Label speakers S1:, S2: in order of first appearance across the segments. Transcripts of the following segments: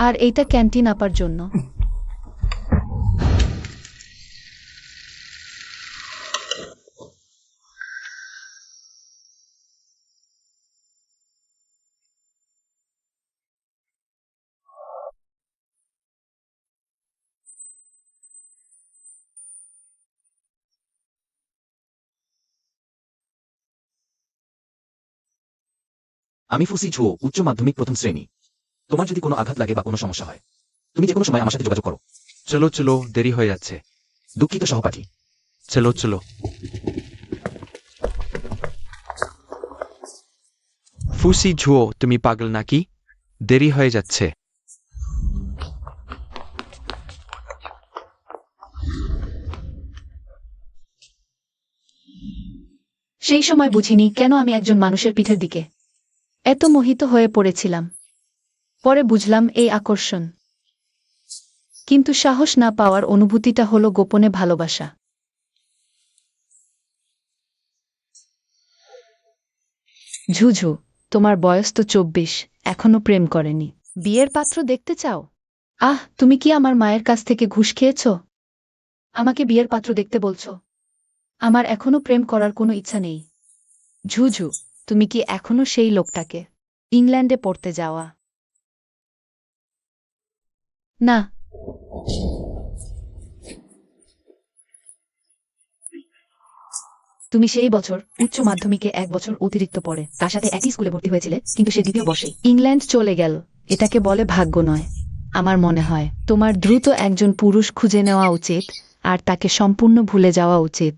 S1: আর এইটা ক্যান্টিন আপার জন্য।
S2: আমি ফুসি ঝুও, উচ্চ মাধ্যমিক প্রথম শ্রেণী। তোমার যদি কোনো আঘাত লাগে বা কোনো সমস্যা হয়, তুমি যে কোনো সময় আমার সাথে যোগাযোগ করো।
S3: চলো চলো, দেরি হয়ে যাচ্ছে।
S2: দুঃখিত সহপাঠী।
S3: চলো চলো। ফুসি ঝুও, তুমি পাগল নাকি? দেরি হয়ে যাচ্ছে।
S1: সেই সময় বুঝিনি কেন আমি একজন মানুষের পিঠের দিকে এত মোহিত হয়ে পড়েছিলাম। পরে বুঝলাম এই আকর্ষণ। কিন্তু সাহস না পাওয়ার অনুভূতিটা হলো গোপনে ভালোবাসা। ঝুঝু, তোমার বয়স তো 24, এখনো প্রেম করেনি। বিয়ের পাত্র দেখতে চাও? আহ, তুমি কি আমার মায়ের কাছ থেকে ঘুষ খেয়েছ? আমাকে বিয়ের পাত্র দেখতে বলছো? আমার এখনো প্রেম করার কোনো ইচ্ছা নেই। ঝুঝু, তুমি কি এখনো সেই লোকটাকে ইংল্যান্ডে পড়তে যাওয়া? না। তুমি সেই বছর উচ্চ মাধ্যমিকে 1 বছর অতিরিক্ত পড়ে তার সাথে একই স্কুলে ভর্তি হয়েছিলে, কিন্তু সে দ্বিতীয় বর্ষে ইংল্যান্ড চলে গেল। এটাকে বলে ভাগ্য নয়। আমার মনে হয় তোমার দ্রুত একজন পুরুষ খুঁজে নেওয়া উচিত, আর তাকে সম্পূর্ণ ভুলে যাওয়া উচিত।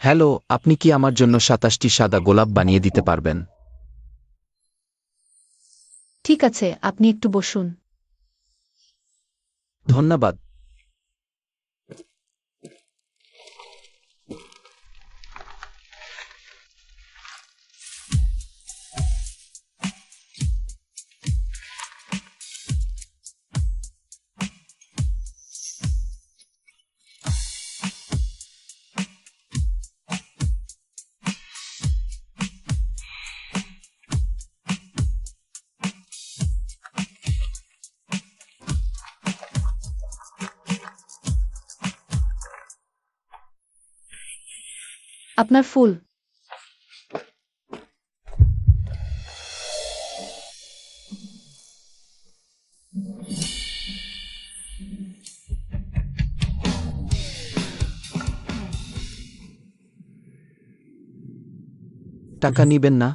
S3: হ্যালো, আপনি কি আমার জন্য 27টি সাদা গোলাপ বানিয়ে দিতে পারবেন?
S1: ঠিক আছে, আপনি একটু বসুন।
S3: ধন্যবাদ।
S1: আপনার ফুল।
S3: টাকা নিবেন না?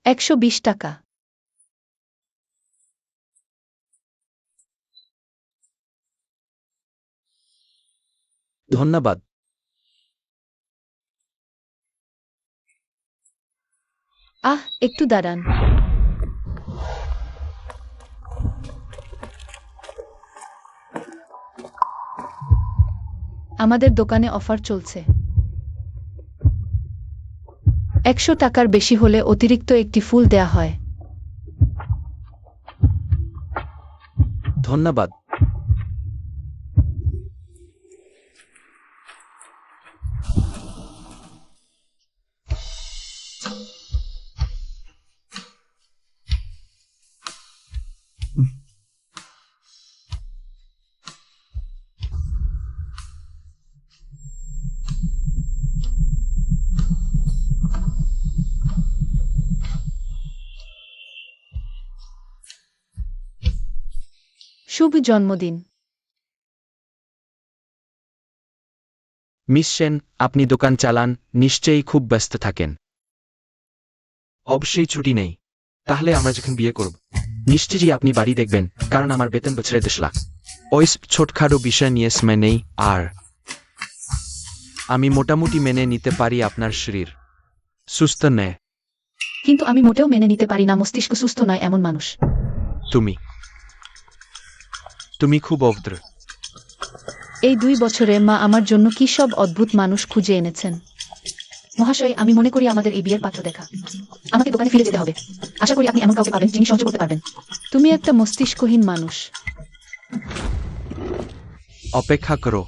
S1: 120 টাকা।
S3: ধন্যবাদ।
S1: আহ, একটু দাঁড়ান। আমাদের দোকানে অফার চলছে। 100 টাকার বেশি হলে অতিরিক্ত একটি ফুল দেয়া হয়।
S3: ধন্যবাদ।
S1: শুভ জন্মদিন।
S3: মিস সেন, আপনি দোকান চালান, নিশ্চয়ই খুব ব্যস্ত থাকেন।
S2: অবশ্যই ছুটি নেই। তাহলে আমরা যখন বিয়ে করব, নিশ্চয়ই আপনি বাড়ি দেখবেন, কারণ আমার বেতন বছরে 10 লাখ।
S3: ওই ছোটখাটো বিষয় নিয়ে সময় নেই, আর আমি মোটামুটি মেনে নিতে পারি আপনার শরীর সুস্থ নেই।
S1: কিন্তু আমি মোটেও মেনে নিতে পারি না মস্তিষ্ক সুস্থ নয় এমন মানুষ।
S3: তুমি খুব অভদ্র।
S1: এই 2 বছরে মা আমার জন্য কি সব অদ্ভুত মানুষ খুঁজে এনেছেন। মহাশয়, আমি মনে করি আমাদের এই বিয়ের পাত্র দেখা। আমাকে দোকানে ফিরে যেতে হবে। আশা করি আপনি এমন কাউকে পাবেন যিনি সহ্য করতে পারবেন। তুমি একটা মস্তিষ্কহীন মানুষ।
S3: অপেক্ষা করো।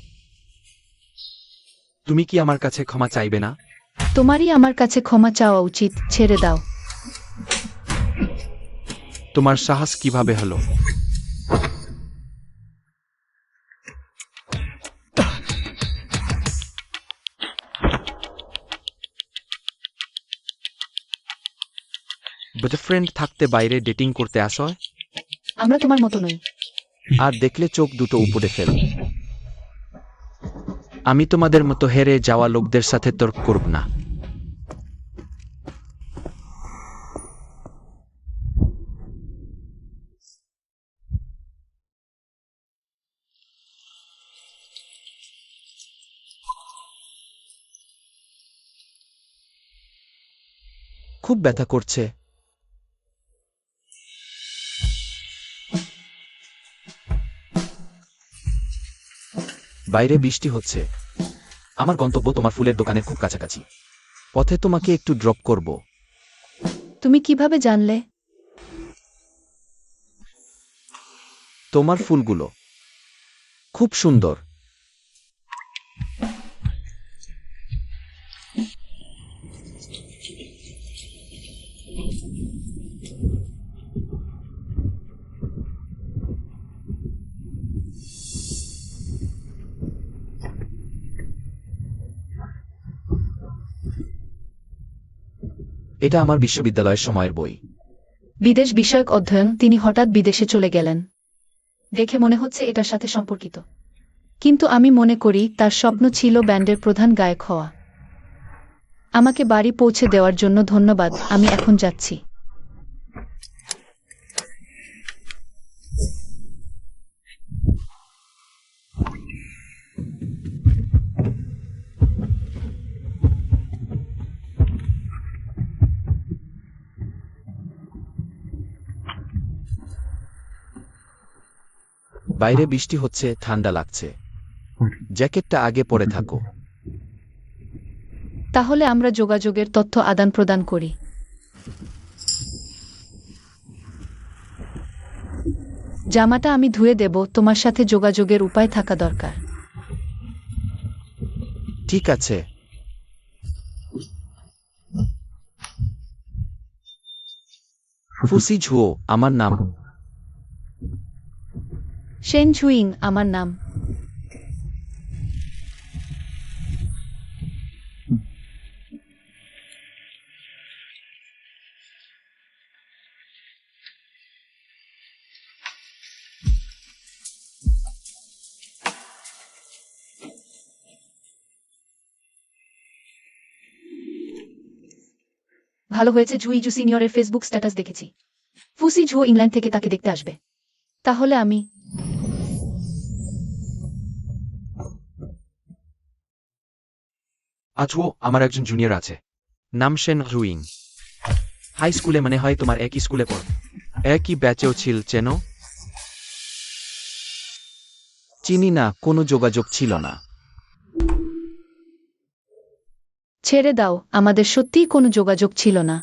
S2: তুমি কি আমার কাছে ক্ষমা চাইবে না?
S1: তোমারই আমার কাছে ক্ষমা চাওয়া উচিত। ছেড়ে দাও।
S3: তোমার সাহস কিভাবে হলো? বয়ফ্রেন্ড থাকতে বাইরে ডেটিং করতে আসো?
S1: আমরা তোমার মতো নই।
S3: আর দেখলে চোখ দুটো উপড়ে ফেল। আমি তোমাদের মতো হেরে যাওয়া লোকদের সাথে তর্ক করব না। খুব ব্যথা করছে।
S2: বাইরে বৃষ্টি হচ্ছে। আমার গন্তব্য তোমার ফুলের দোকানের খুব কাছাকাছি।
S3: পথে তোমাকে একটু ড্রপ করব।
S1: তুমি কিভাবে জানলে?
S3: তোমার ফুলগুলো খুব সুন্দর।
S2: এটা আমার বিশ্ববিদ্যালয়ের সময়ের বই।
S1: বিদেশ বিষয়ক অধ্যয়ন। তিনি হঠাৎ বিদেশে চলে গেলেন। দেখে মনে হচ্ছে এটার সাথে সম্পর্কিত। কিন্তু আমি মনে করি তার স্বপ্ন ছিল ব্যান্ডের প্রধান গায়ক হওয়া। আমাকে বাড়ি পৌঁছে দেওয়ার জন্য ধন্যবাদ। আমি এখন যাচ্ছি।
S3: বাইরে বৃষ্টি হচ্ছে, ঠান্ডা লাগছে। জ্যাকেটটা আগে পরে থাকো।
S1: তাহলে আমরা যোগাযোগের তথ্য আদান প্রদান করি। জামাটা আমি ধুয়ে দেব। তোমার সাথে যোগাযোগের উপায় থাকা দরকার।
S3: ঠিক আছে। ফুসি ঝুও আমার নাম।
S1: শেন ঝুইং আমার নাম। ভালো হয়েছে ঝুইজু সিনিয়রের ফেসবুক স্ট্যাটাস দেখেছি। ফুসি ঝুও ইংল্যান্ড থেকে তাকে দেখতে আসবে। তাহলে আমি
S2: আজও আমার একজন জুনিয়র আছে।
S3: নাম শেন রুইং।
S2: হাই স্কুলে মনে হয় তোমার একই স্কুলে পড়।
S3: একই ব্যাচেও ছিল, চেনো? চিনি না, কোনো যোগাযোগ ছিল না।
S1: ছেড়ে দাও। আমাদের সত্যিই কোনো যোগাযোগ ছিল না।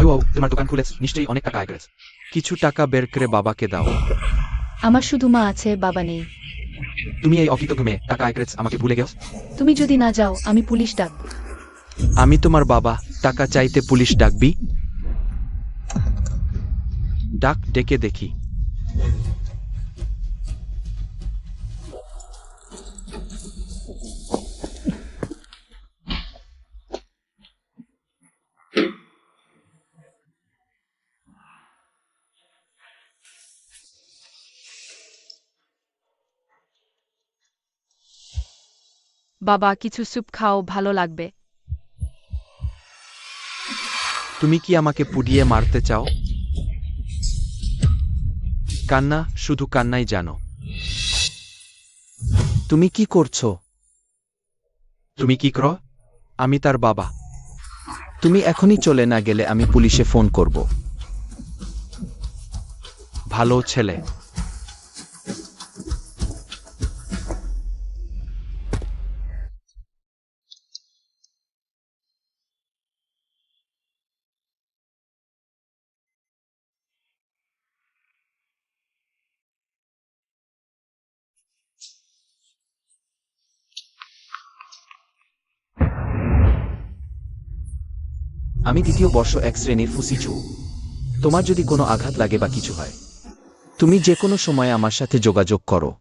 S2: ওয়াও, তোমার দোকান খুলেছ, নিশ্চয়ই অনেক টাকা আয় করেছ।
S3: কিছু টাকা বের করে বাবাকে দাও।
S1: আমার শুধু মা আছে, বাবা নেই।
S2: তুমি এই অকৃতজ্ঞ মেয়ে, টাকা আয় করেছ, আমাকে ভুলে গেছ।
S1: তুমি যদি না যাও আমি পুলিশ ডাকব।
S3: আমি তোমার বাবা, টাকা চাইতে পুলিশ ডাকবি? ডাক, ডেকে দেখি।
S1: বাবা, কিছু স্যুপ খাও, ভালো লাগবে।
S3: তুমি কি আমাকে পুড়িয়ে মারতে চাও? কান্না, শুধু কান্নাই জানো। তুমি কি করছো?
S2: তুমি কি করো?
S3: আমি তার বাবা। তুমি এখনই চলে না গেলে আমি পুলিশে ফোন করব। ভালো ছেলে।
S2: আমি দ্বিতীয় বর্ষ 1 শ্রেণীর ফুসি চু। তোমার যদি কোনো আঘাত লাগে বা কিছু হয়,
S3: তুমি যে কোনো সময় আমার সাথে যোগাযোগ করো।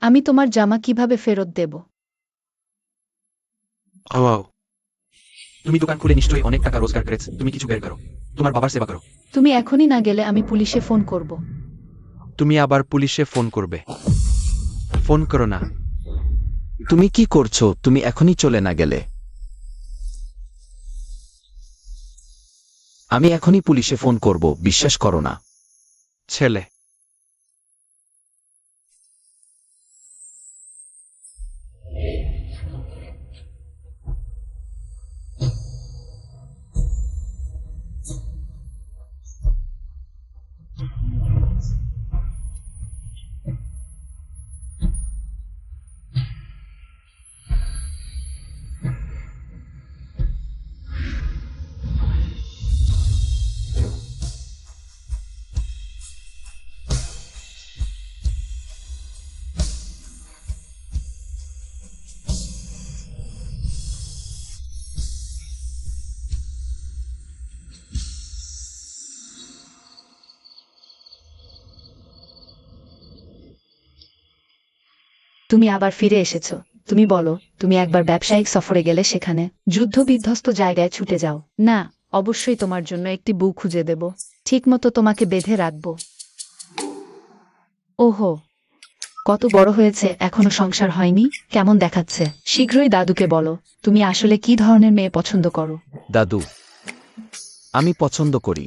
S1: আমি তোমার জামা কিভাবে ফেরত দেব?
S2: ওয়াও, তুমি দোকান খুলে নিশ্চয়ই অনেক টাকা রোজগার করেছ, তুমি কিছু বের করো, তোমার বাবার সেবা করো।
S1: তুমি এখনই না গেলে আমি পুলিশে ফোন করব।
S3: তুমি আবার পুলিশে ফোন করবে? ফোন করো না। তুমি কি করছো? তুমি এখনই চলে না গেলে।
S2: আমি এখনই পুলিশে ফোন করব, বিশ্বাস করো না।
S3: ছেলে।
S1: তুমি আবার ফিরে এসেছো। তুমি বলো, তুমি একবার ব্যবসায়িক সফরে গেলে সেখানে যুদ্ধ বিধ্বস্ত জায়গায় ছুটে যাও না? অবশ্যই তোমার জন্য একটি বউ খুঁজে দেব, ঠিকমতো তোমাকে বেঁধে রাখব। ওহো, কত বড় হয়েছে, এখনো সংসার হয়নি, কেমন দেখাচ্ছে। শীঘ্রই দাদুকে বলো তুমি আসলে কি ধরনের মেয়ে পছন্দ করো।
S3: দাদু, আমি পছন্দ করি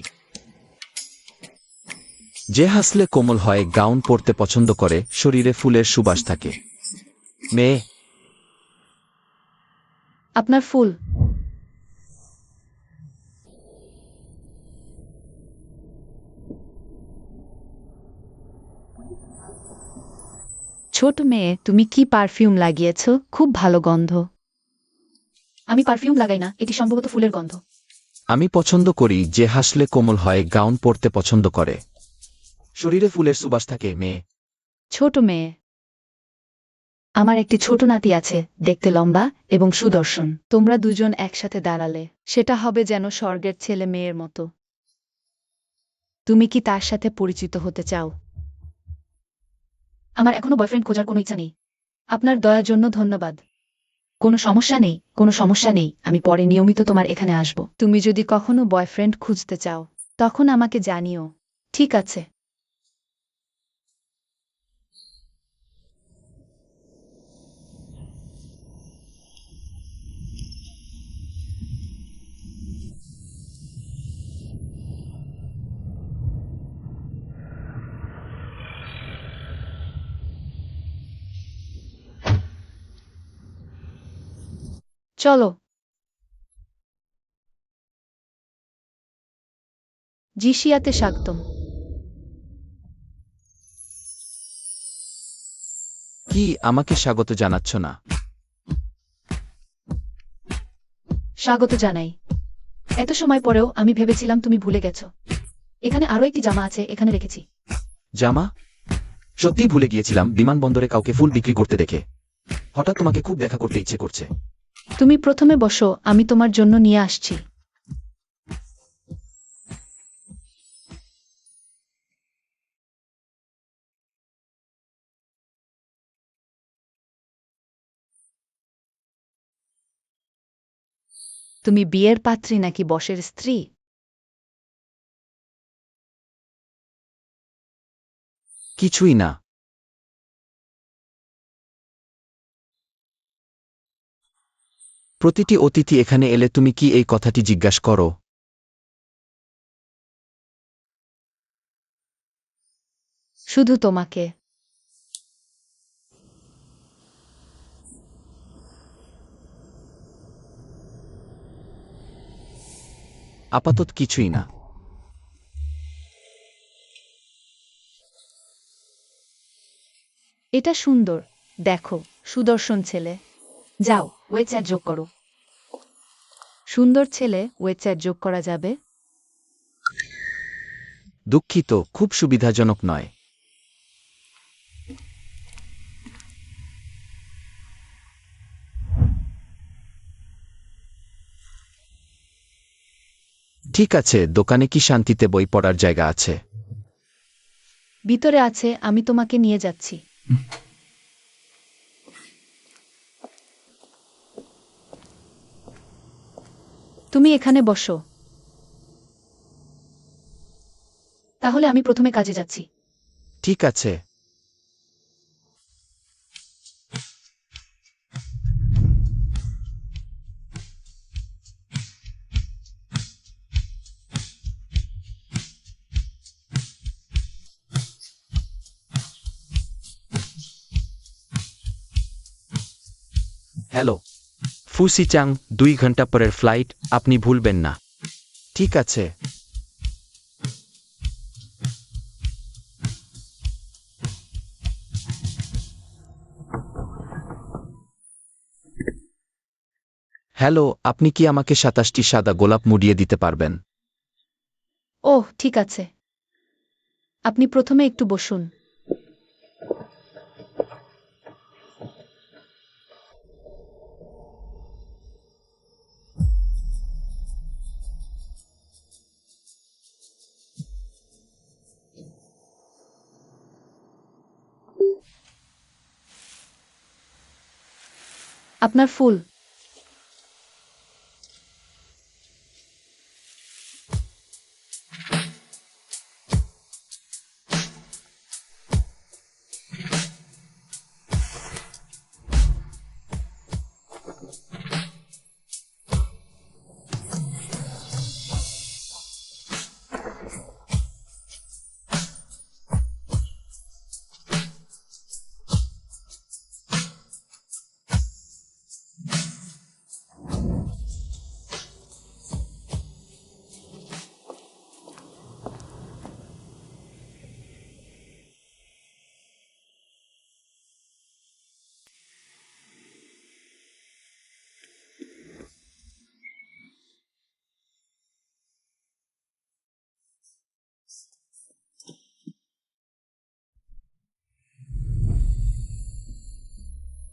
S3: যে হাসলে কোমল হয়, গাউন পরতে পছন্দ করে, শরীরে ফুলের সুবাস থাকে। মেয়ে।
S1: আপনার ফুল। ছোট মেয়ে, তুমি কি পারফিউম লাগিয়েছ? খুব ভালো গন্ধ। আমি পারফিউম লাগাই না, এটি সম্ভবত ফুলের গন্ধ।
S3: আমি পছন্দ করি যে হাসলে কোমল হয়, গাউন পরতে পছন্দ করে,
S2: শরীরে ফুলের সুবাস থাকে। মেয়ে।
S1: ছোট মেয়ে। আমার একটি ছোট নাতি আছে, দেখতে লম্বা এবং সুদর্শন। তোমরা দুজন একসাথে দাঁড়ালে সেটা হবে যেন স্বর্গের ছেলে মেয়ের মতো। তুমি কি তার সাথে পরিচিত হতে চাও? আমার এখনো বয়ফ্রেন্ড খোঁজার কোনো ইচ্ছা নেই। আপনার দয়ার জন্য ধন্যবাদ। কোনো সমস্যা নেই, কোনো সমস্যা নেই, আমি পরে নিয়মিত তোমার এখানে আসব। তুমি যদি কখনো বয়ফ্রেন্ড খুঁজতে চাও তখন আমাকে জানিও, ঠিক আছে? চলো। জিশিয়াতে স্বাগতম।
S3: কি আমাকে স্বাগত জানাচ্ছ না?
S1: স্বাগত জানাই। এত সময় পরেও আমি ভেবেছিলাম তুমি ভুলে গেছো। এখানে আরো একটি জামা আছে, এখানে রেখেছি।
S2: জামা? সত্যিই ভুলে গিয়েছিলাম বিমানবন্দরে কাউকে ফুল বিক্রি করতে দেখে। হঠাৎ তোমাকে খুব দেখা করতে ইচ্ছে করছে।
S1: তুমি প্রথমে বসো, আমি তোমার জন্য নিয়ে আসছি। তুমি বিয়ের পাত্রী নাকি বসের স্ত্রী?
S3: কিছুই না। প্রতিটি অতিথি এখানে এলে তুমি কি এই কথাটি জিজ্ঞাসা করো?
S1: শুধু তোমাকে।
S3: আপাতত কিছুই না।
S1: এটা সুন্দর, দেখো, সুদর্শন ছেলে। যাও, ওয়েচার যোগ করো। সুন্দর ছেলে, ওয়েচার যোগ করা যাবে?
S3: দুঃখিত, খুব সুবিধাজনক নয়। ঠিক আছে, দোকানে কি শান্তিতে বই পড়ার জায়গা আছে?
S1: ভিতরে আছে, আমি তোমাকে নিয়ে যাচ্ছি। তুমি এখানে বসো। তাহলে আমি প্রথমে কাজে যাচ্ছি।
S3: ঠিক আছে।
S2: হ্যালো।
S3: ফুসি চাং, 2 ঘন্টা পরের ফ্লাইট, আপনি ভুলবেন না। ঠিক আছে। হ্যালো, আপনি কি আমাকে 27টি সাদা গোলাপ মুড়িয়ে দিতে পারবেন?
S1: ওহ, ঠিক আছে। আপনি প্রথমে একটু বসুন। আপনার ফুল।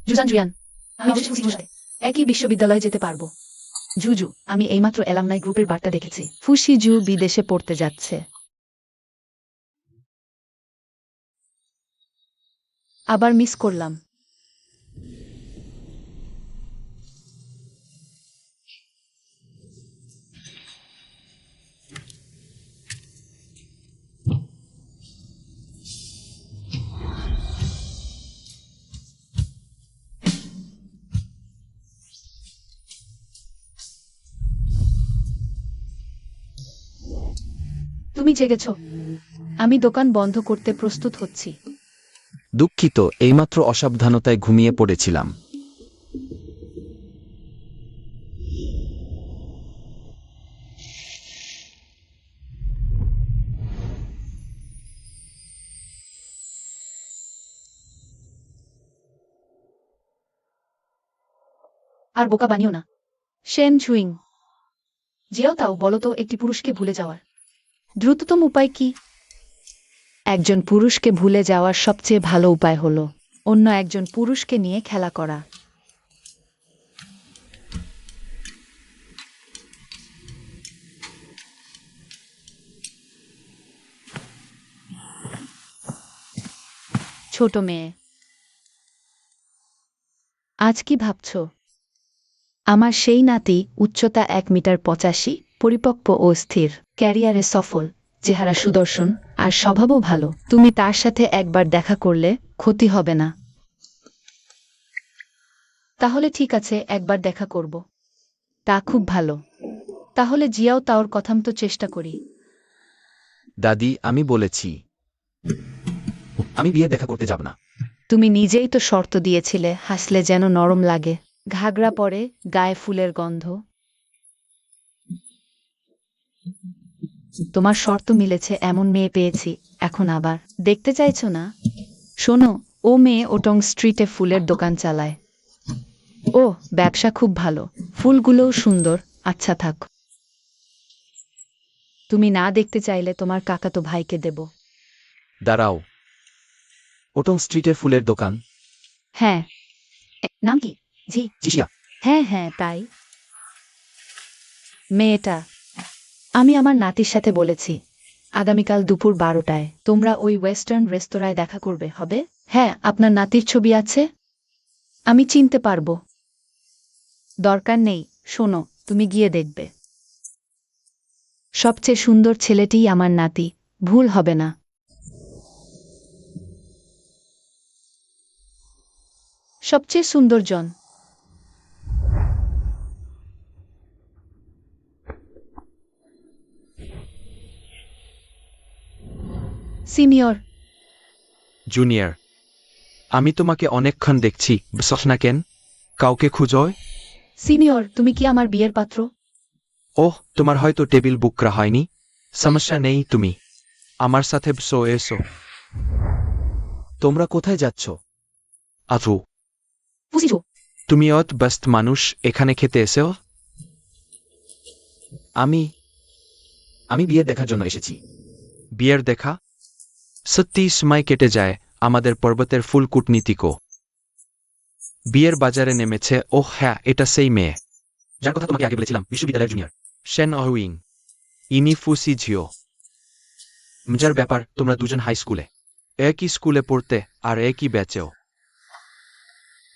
S1: জুজান, আমি ফুসিজুর সাথে একই বিশ্ববিদ্যালয়ে যেতে পারবো। জুজু, আমি এইমাত্র অ্যালামনাই গ্রুপের বার্তা দেখেছি। ফুসিজু বিদেশে পড়তে যাচ্ছে। আবার মিস করলাম। তুমি জেগেছ? আমি দোকান বন্ধ করতে প্রস্তুত হচ্ছি।
S3: দুঃখিত, এইমাত্র অসাবধানতায় ঘুমিয়ে পড়েছিলাম।
S1: আর বোকা বানিও না। শেন ঝুইং, যেও তাও বলো তো একটি পুরুষকে ভুলে যাওয়ার দ্রুততম উপায় কি? একজন পুরুষকে ভুলে যাওয়ার সবচেয়ে ভালো উপায় হলো অন্য একজন পুরুষকে নিয়ে খেলা করা। ছোট মেয়ে, আজ কি ভাবছ? আমার সেই নাতি, উচ্চতা 1.85 মিটার, পরিপক্ব ও স্থির, ক্যারিয়ারে সফল, চেহারা সুদর্শন আর স্বভাবও ভালো। তুমি তার সাথে একবার দেখা করলে ক্ষতি হবে না। তাহলে ঠিক আছে, একবার দেখা করব। তা খুব ভালো। তাহলে জিয়াও তাওর কথা মতো চেষ্টা করি।
S3: দাদি, আমি বলেছি।
S2: আমি বিয়ে দেখা করতে যাব না।
S1: তুমি নিজেই তো শর্ত দিয়েছিলে, হাসলে যেন নরম লাগে, ঘাগরা পরে, গায়ে ফুলের গন্ধ। তোমার শর্ত মিলেছে, এমন মেয়ে পেয়েছি। এখন আবার দেখতে চাইছো না? শোনো, ও মেয়ে ওটং স্ট্রিটে ফুলের দোকান চালায়। ও, ব্যবসা খুব ভালো, ফুলগুলোও সুন্দর। আচ্ছা থাক, তুমি না দেখতে চাইলে তোমার কাকাতো ভাইকে দেব।
S3: দাঁড়াও।
S2: ওটং স্ট্রিটের ফুলের দোকান?
S1: হ্যাঁ। নাম কি? জি।
S2: জিশিয়া।
S1: হ্যাঁ হ্যাঁ, তাই। মেয়েটা, আমি আমার নাতির সাথে বলেছি আগামীকাল দুপুর 12টায় তোমরা ওই ওয়েস্টার্ন রেস্তোরাঁয় দেখা করবে, হবে? হ্যাঁ, আপনার নাতির ছবি আছে? আমি চিনতে পারবো। দরকার নেই, শোনো, তুমি গিয়ে দেখবে। সবচেয়ে সুন্দর ছেলেটিই আমার নাতি, ভুল হবে না। সবচেয়ে সুন্দর জন। সিনিয়র।
S3: জুনিয়র, আমি তোমাকে অনেকক্ষণ দেখছি, বসস না কেন? কাউকে খুঁজোয়?
S1: সিনিয়র, তুমি কি আমার বিয়ের পাত্র?
S3: ওহ, তোমার হয়তো টেবিল বুক করা হয়নি। সমস্যা নেই, তুমি আমার সাথে বসো, এসো।
S2: তোমরা কোথায় যাচ্ছ?
S3: আজু,
S1: বুঝিছো?
S3: তুমি অত ব্যস্ত মানুষ, এখানে খেতে এসেও?
S2: আমি বিয়ে দেখার জন্য এসেছি।
S3: বিয়ের দেখা? সত্যি সময় কেটে যায় আমাদের পর্বতের ফুল কূটনীতিকও। বিয়ের বাজারে নেমেছে। ওহ হ্যাঁ, এটা সেই মেয়ে,
S2: যার কথা তোমাকে আগে বলেছিলাম, বিশ্ববিদ্যালয়ের জুনিয়র।
S3: শেন অহুইং। ইনি ফুসি ঝিও।
S2: মজার ব্যাপার, তোমরা দুজন হাই স্কুলে।
S3: একই স্কুলে পড়তে আর একই ব্যাচেও।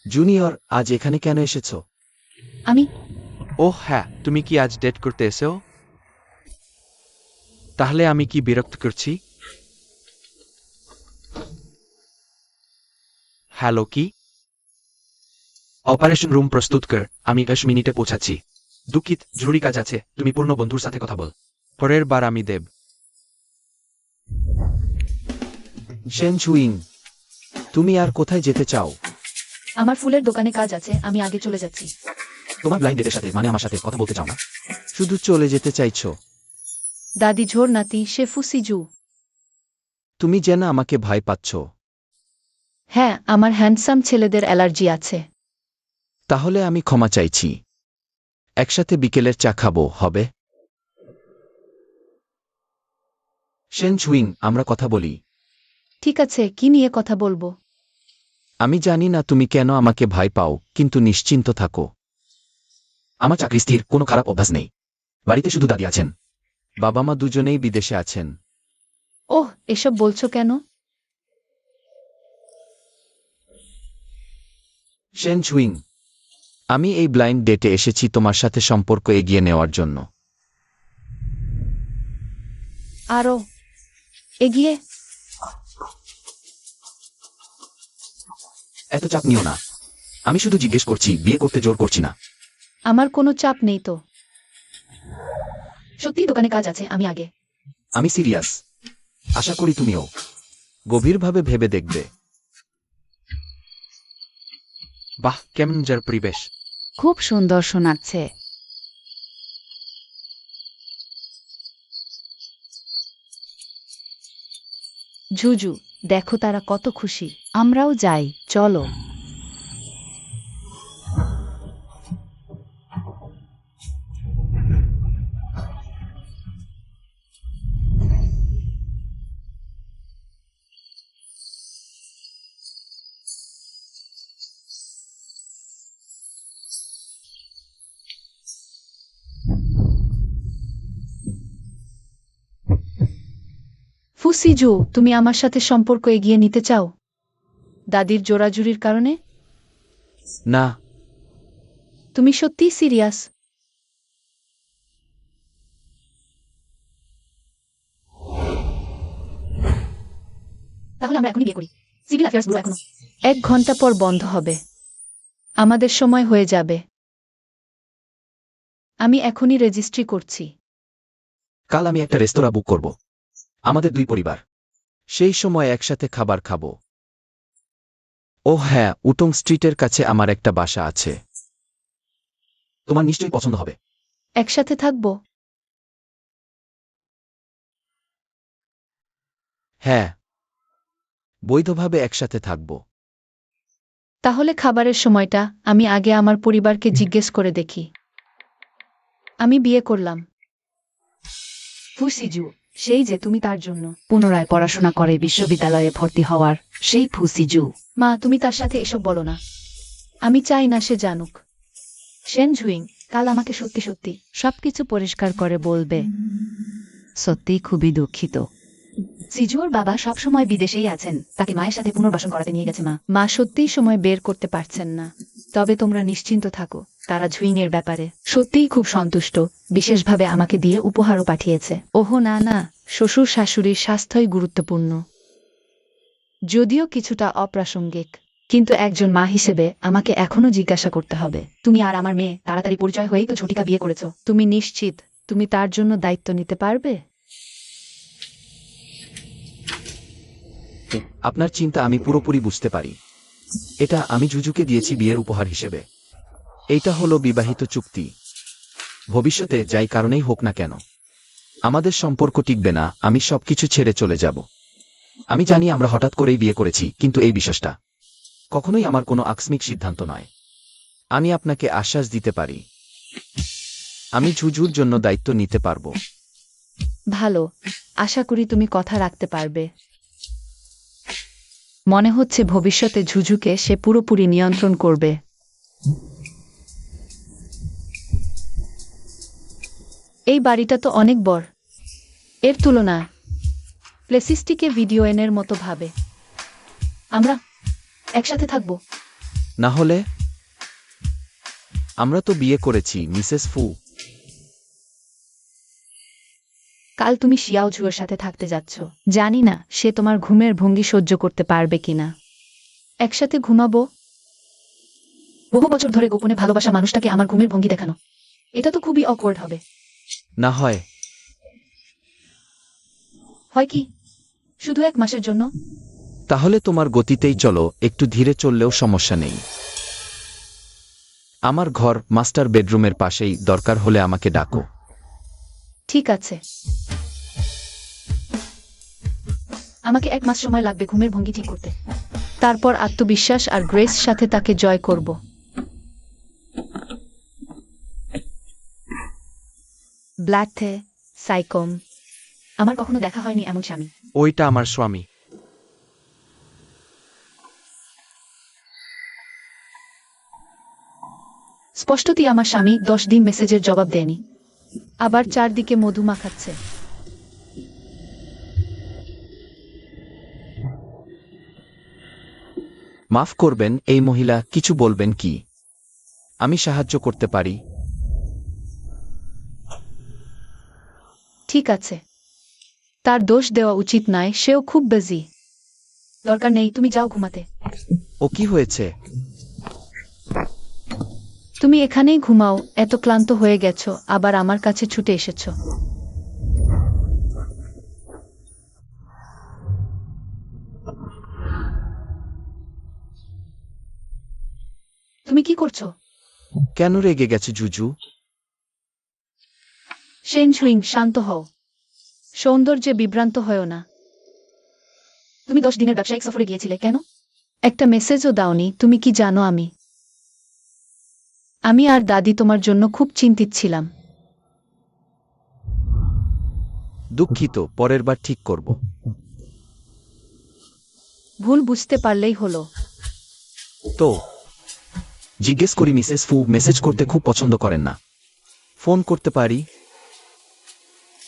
S2: জুনিয়র, আজ এখানে কেন এসেছো?
S1: আমি
S3: ওহ হ্যাঁ, তুমি কি আজ ডেট করতে এসেও? তাহলে আমি কি বিরক্ত করছি? হ্যালো, কি?
S2: অপারেশন রুম প্রস্তুত কর, আমি 10 মিনিটে পৌঁছাচ্ছি। দুঃখিত, জরুরি কাজ আছে, তুমি পূর্ণ বন্ধুর সাথে কথা বল।
S3: পরের বার আমি দেব।
S2: শেন চুইং, তুমি আর কোথায় যেতে চাও?
S1: আমার ফুলের দোকানে কাজ আছে, আমি আগে চলে যাচ্ছি।
S2: তোমার ব্লাইন্ড ডেটের সাথে, মানে আমার সাথে কথা বলতে চাও না?
S3: শুধু চলে যেতে চাইছো?
S1: দাদি ঝোর নাতি, সে ফুসিজু।
S3: তুমি যেন আমাকে ভয় পাচ্ছ।
S1: হ্যাঁ, আমার হ্যান্ডসাম ছেলেদের অ্যালার্জি আছে।
S3: তাহলে আমি ক্ষমা চাইছি। একসাথে বিকেলের চা খাবো, হবে?
S2: শেন চুইং, আমরা কথা বলি।
S1: ঠিক আছে, কি নিয়ে কথা বলবো?
S3: আমি জানি না তুমি কেন আমাকে ভয় পাও, কিন্তু নিশ্চিন্ত থাকো।
S2: আমার চাকরি স্থির, কোনো খারাপ অভ্যাস নেই। বাড়িতে শুধু দাদি আছেন।
S3: বাবা মা দুজনেই বিদেশে আছেন।
S1: ওহ, এসব বলছো কেন?
S2: শেন চুইং,
S3: আমি এই ব্লাইন্ড ডেটে এসেছি তোমার সাথে সম্পর্ক এগিয়ে নেওয়ার জন্য।
S1: আরও এগিয়ে?
S2: এত চাপ নিও না। আমি শুধু জিজ্ঞেস করছি, বিয়ে করতে জোর করছি না।
S1: আমার কোনো চাপ নেই তো। সত্যি দোকানে কাজ আছে, আমি আগে।
S2: আমি সিরিয়াস। আশা করি তুমিও।
S3: গভীরভাবে ভেবে দেখবে। বাহ, কেমন যার পরিবেশ!
S1: খুব সুন্দর শোনাচ্ছে। ঝুঝু, দেখো তারা কত খুশি। আমরাও যাই, চলো। ফুসিজু, তুমি আমার সাথে সম্পর্ক এগিয়ে নিতে চাও দাদির জোরাজুরির কারণে?
S3: না,
S1: তুমি সত্যিই সিরিয়াস? তাহলে আমরা এখনই বিয়ে করি। সিভিল অ্যাফেয়ার্স ব্যুরো এখনো 1 ঘন্টা পর বন্ধ হবে। আমাদের সময় হয়ে যাবে। আমি এখনই রেজিস্ট্রি করছি।
S2: কাল আমি একটা রেস্তোরাঁ বুক করব। আমাদের 2 পরিবার।
S3: সেই সময় একসাথে খাবার খাবো। ও হ্যাঁ, উটং স্ট্রিটের কাছে আমার একটা বাসা আছে।
S2: তোমার নিশ্চয়ই পছন্দ হবে।
S1: একসাথে থাকবো?
S3: হ্যাঁ, বৈধভাবে একসাথে থাকব।
S1: তাহলে খাবারের সময়টা আমি আগে আমার পরিবারকে জিজ্ঞেস করে দেখি। আমি বিয়ে করলাম।
S4: ফুসিজু, সেই যে তুমি তার জন্য পুনরায় পড়াশোনা করে বিশ্ববিদ্যালয়ে ভর্তি হওয়ার সেই ফুসিজু।
S1: মা, তুমি তার সাথে এসব বলো না। আমি চাই না সে জানুক। শেন ঝুইং, কাল আমাকে সত্যি সত্যি
S4: সবকিছু পরিষ্কার করে বলবে। সত্যিই খুবই দুঃখিত। সিজুর বাবা সবসময় বিদেশেই আছেন, তাকে মায়ের সাথে পুনর্বাসন করাতে নিয়ে গেছে মা।
S1: মা সত্যিই সময় বের করতে পারছেন না। তবে তোমরা নিশ্চিন্ত থাকো, তারা ঝুইংয়ের ব্যাপারে সত্যিই খুব সন্তুষ্ট। বিশেষভাবে আমাকে দিয়ে উপহারও পাঠিয়েছে। ওহো না না, শ্বশুর শাশুড়ির স্বাস্থ্যই গুরুত্বপূর্ণ, যদিও কিছুটা অপ্রাসঙ্গিক। কিন্তু একজন মা হিসেবে আমাকে এখনো জিজ্ঞাসা করতে হবে।
S4: তুমি আর আমার মেয়ে তাড়াতাড়ি পরিচয় হয়েই তো ঝটিকা বিয়ে করেছো।
S1: তুমি নিশ্চিত তুমি তার জন্য দায়িত্ব নিতে পারবে?
S2: আপনার চিন্তা আমি পুরোপুরি বুঝতে পারি। এটা আমি জুজুকে দিয়েছি বিয়ের উপহার হিসেবে।
S3: এইটা হলো বিবাহিত চুক্তি।
S2: ভবিষ্যতে যাই কারণেই হোক না কেন,
S3: আমাদের সম্পর্ক টিকবে না, আমি সবকিছু ছেড়ে চলে যাব।
S2: আমি জানি আমরা হঠাৎ করেই বিয়ে করেছি, কিন্তু এই বিশ্বাসটা কখনোই আমার কোনো আকস্মিক সিদ্ধান্ত নয়।
S3: আমি আপনাকে আশ্বাস দিতে পারি, আমি ঝুঝুর জন্য দায়িত্ব নিতে পারবো।
S1: ভালো, আশা করি তুমি কথা রাখতে পারবে। মনে হচ্ছে ভবিষ্যতে ঝুঝুকে সে পুরোপুরি নিয়ন্ত্রণ করবে। এই বাড়িটা তো অনেক বড়। এর তুলনা প্লেসিস্টিকে ভিডিও এনের মতো ভাবে। আমরা একসাথে থাকবো।
S3: না হলে? আমরা তো বিয়ে করেছি মিসেস ফু।
S1: কাল তুমি শিয়াও ঝুয়ের সাথে থাকতে যাচ্ছ। জানি না সে তোমার ঘুমের ভঙ্গি সহ্য করতে পারবে কিনা। একসাথে ঘুমাবো?
S4: বহু বছর ধরে গোপনে ভালোবাসা মানুষটাকে আমার ঘুমের ভঙ্গি দেখানো, এটা তো খুবই অকওয়ার্ড হবে।
S3: না হয়
S4: হয় কি, শুধু 1 মাসের জন্য?
S3: তাহলে তোমার গতিতেই চলো, একটু ধীরে চললেও সমস্যা নেই। আমার ঘর মাস্টার বেডরুমের পাশেই, দরকার হলে আমাকে ডাকো।
S1: ঠিক আছে।
S4: আমাকে 1 মাস সময় লাগবে ঘুমের ভঙ্গি ঠিক করতে।
S1: তারপর আত্মবিশ্বাস আর গ্রেস সাথে তাকে জয় করব। ব্ল্যাথে সাইকম।
S4: আমার কখনো দেখা হয়নি এমন স্বামী।
S3: ওইটা আমার স্বামী।
S4: স্পষ্টতই আমার স্বামী 10 দিন মেসেজের জবাব দেয়নি।
S1: আবার চারদিকে মধু মাখাচ্ছে।
S3: মাফ করবেন এই মহিলা, কিছু বলবেন কি? আমি সাহায্য করতে পারি।
S1: ঠিক আছে, তার দোষ দেওয়া উচিত নয়, সেও খুব বিজি।
S4: দরকার নেই, তুমি যাও ঘুমাতে।
S3: ও কি হয়েছে?
S1: তুমি এখানেই ঘুমাও, এত ক্লান্ত হয়ে গেছো, আবার আমার কাছে ছুটে এসেছো।
S4: তুমি কি করছো?
S3: কেন রেগে গেছে জুজু?
S1: শেন ঝুইং, শান্ত হও। সৌন্দর্যে বিভ্রান্ত হয়েও না।
S4: তুমি 10 দিনের ব্যবসায়িক সফরে গিয়েছিলে কেন?
S1: একটা মেসেজও দাওনি। তুমি কি জানো আমি আর দাদি তোমার জন্য খুব চিন্তিত ছিলাম।
S3: দুঃখিত, পরের বার ঠিক করব।
S1: ভুল বুঝতে পারলেই হলো।
S2: তো জিজ্ঞেস করি, মিসেস ফু মেসেজ করতে খুব পছন্দ করেন না?
S3: ফোন করতে পারি?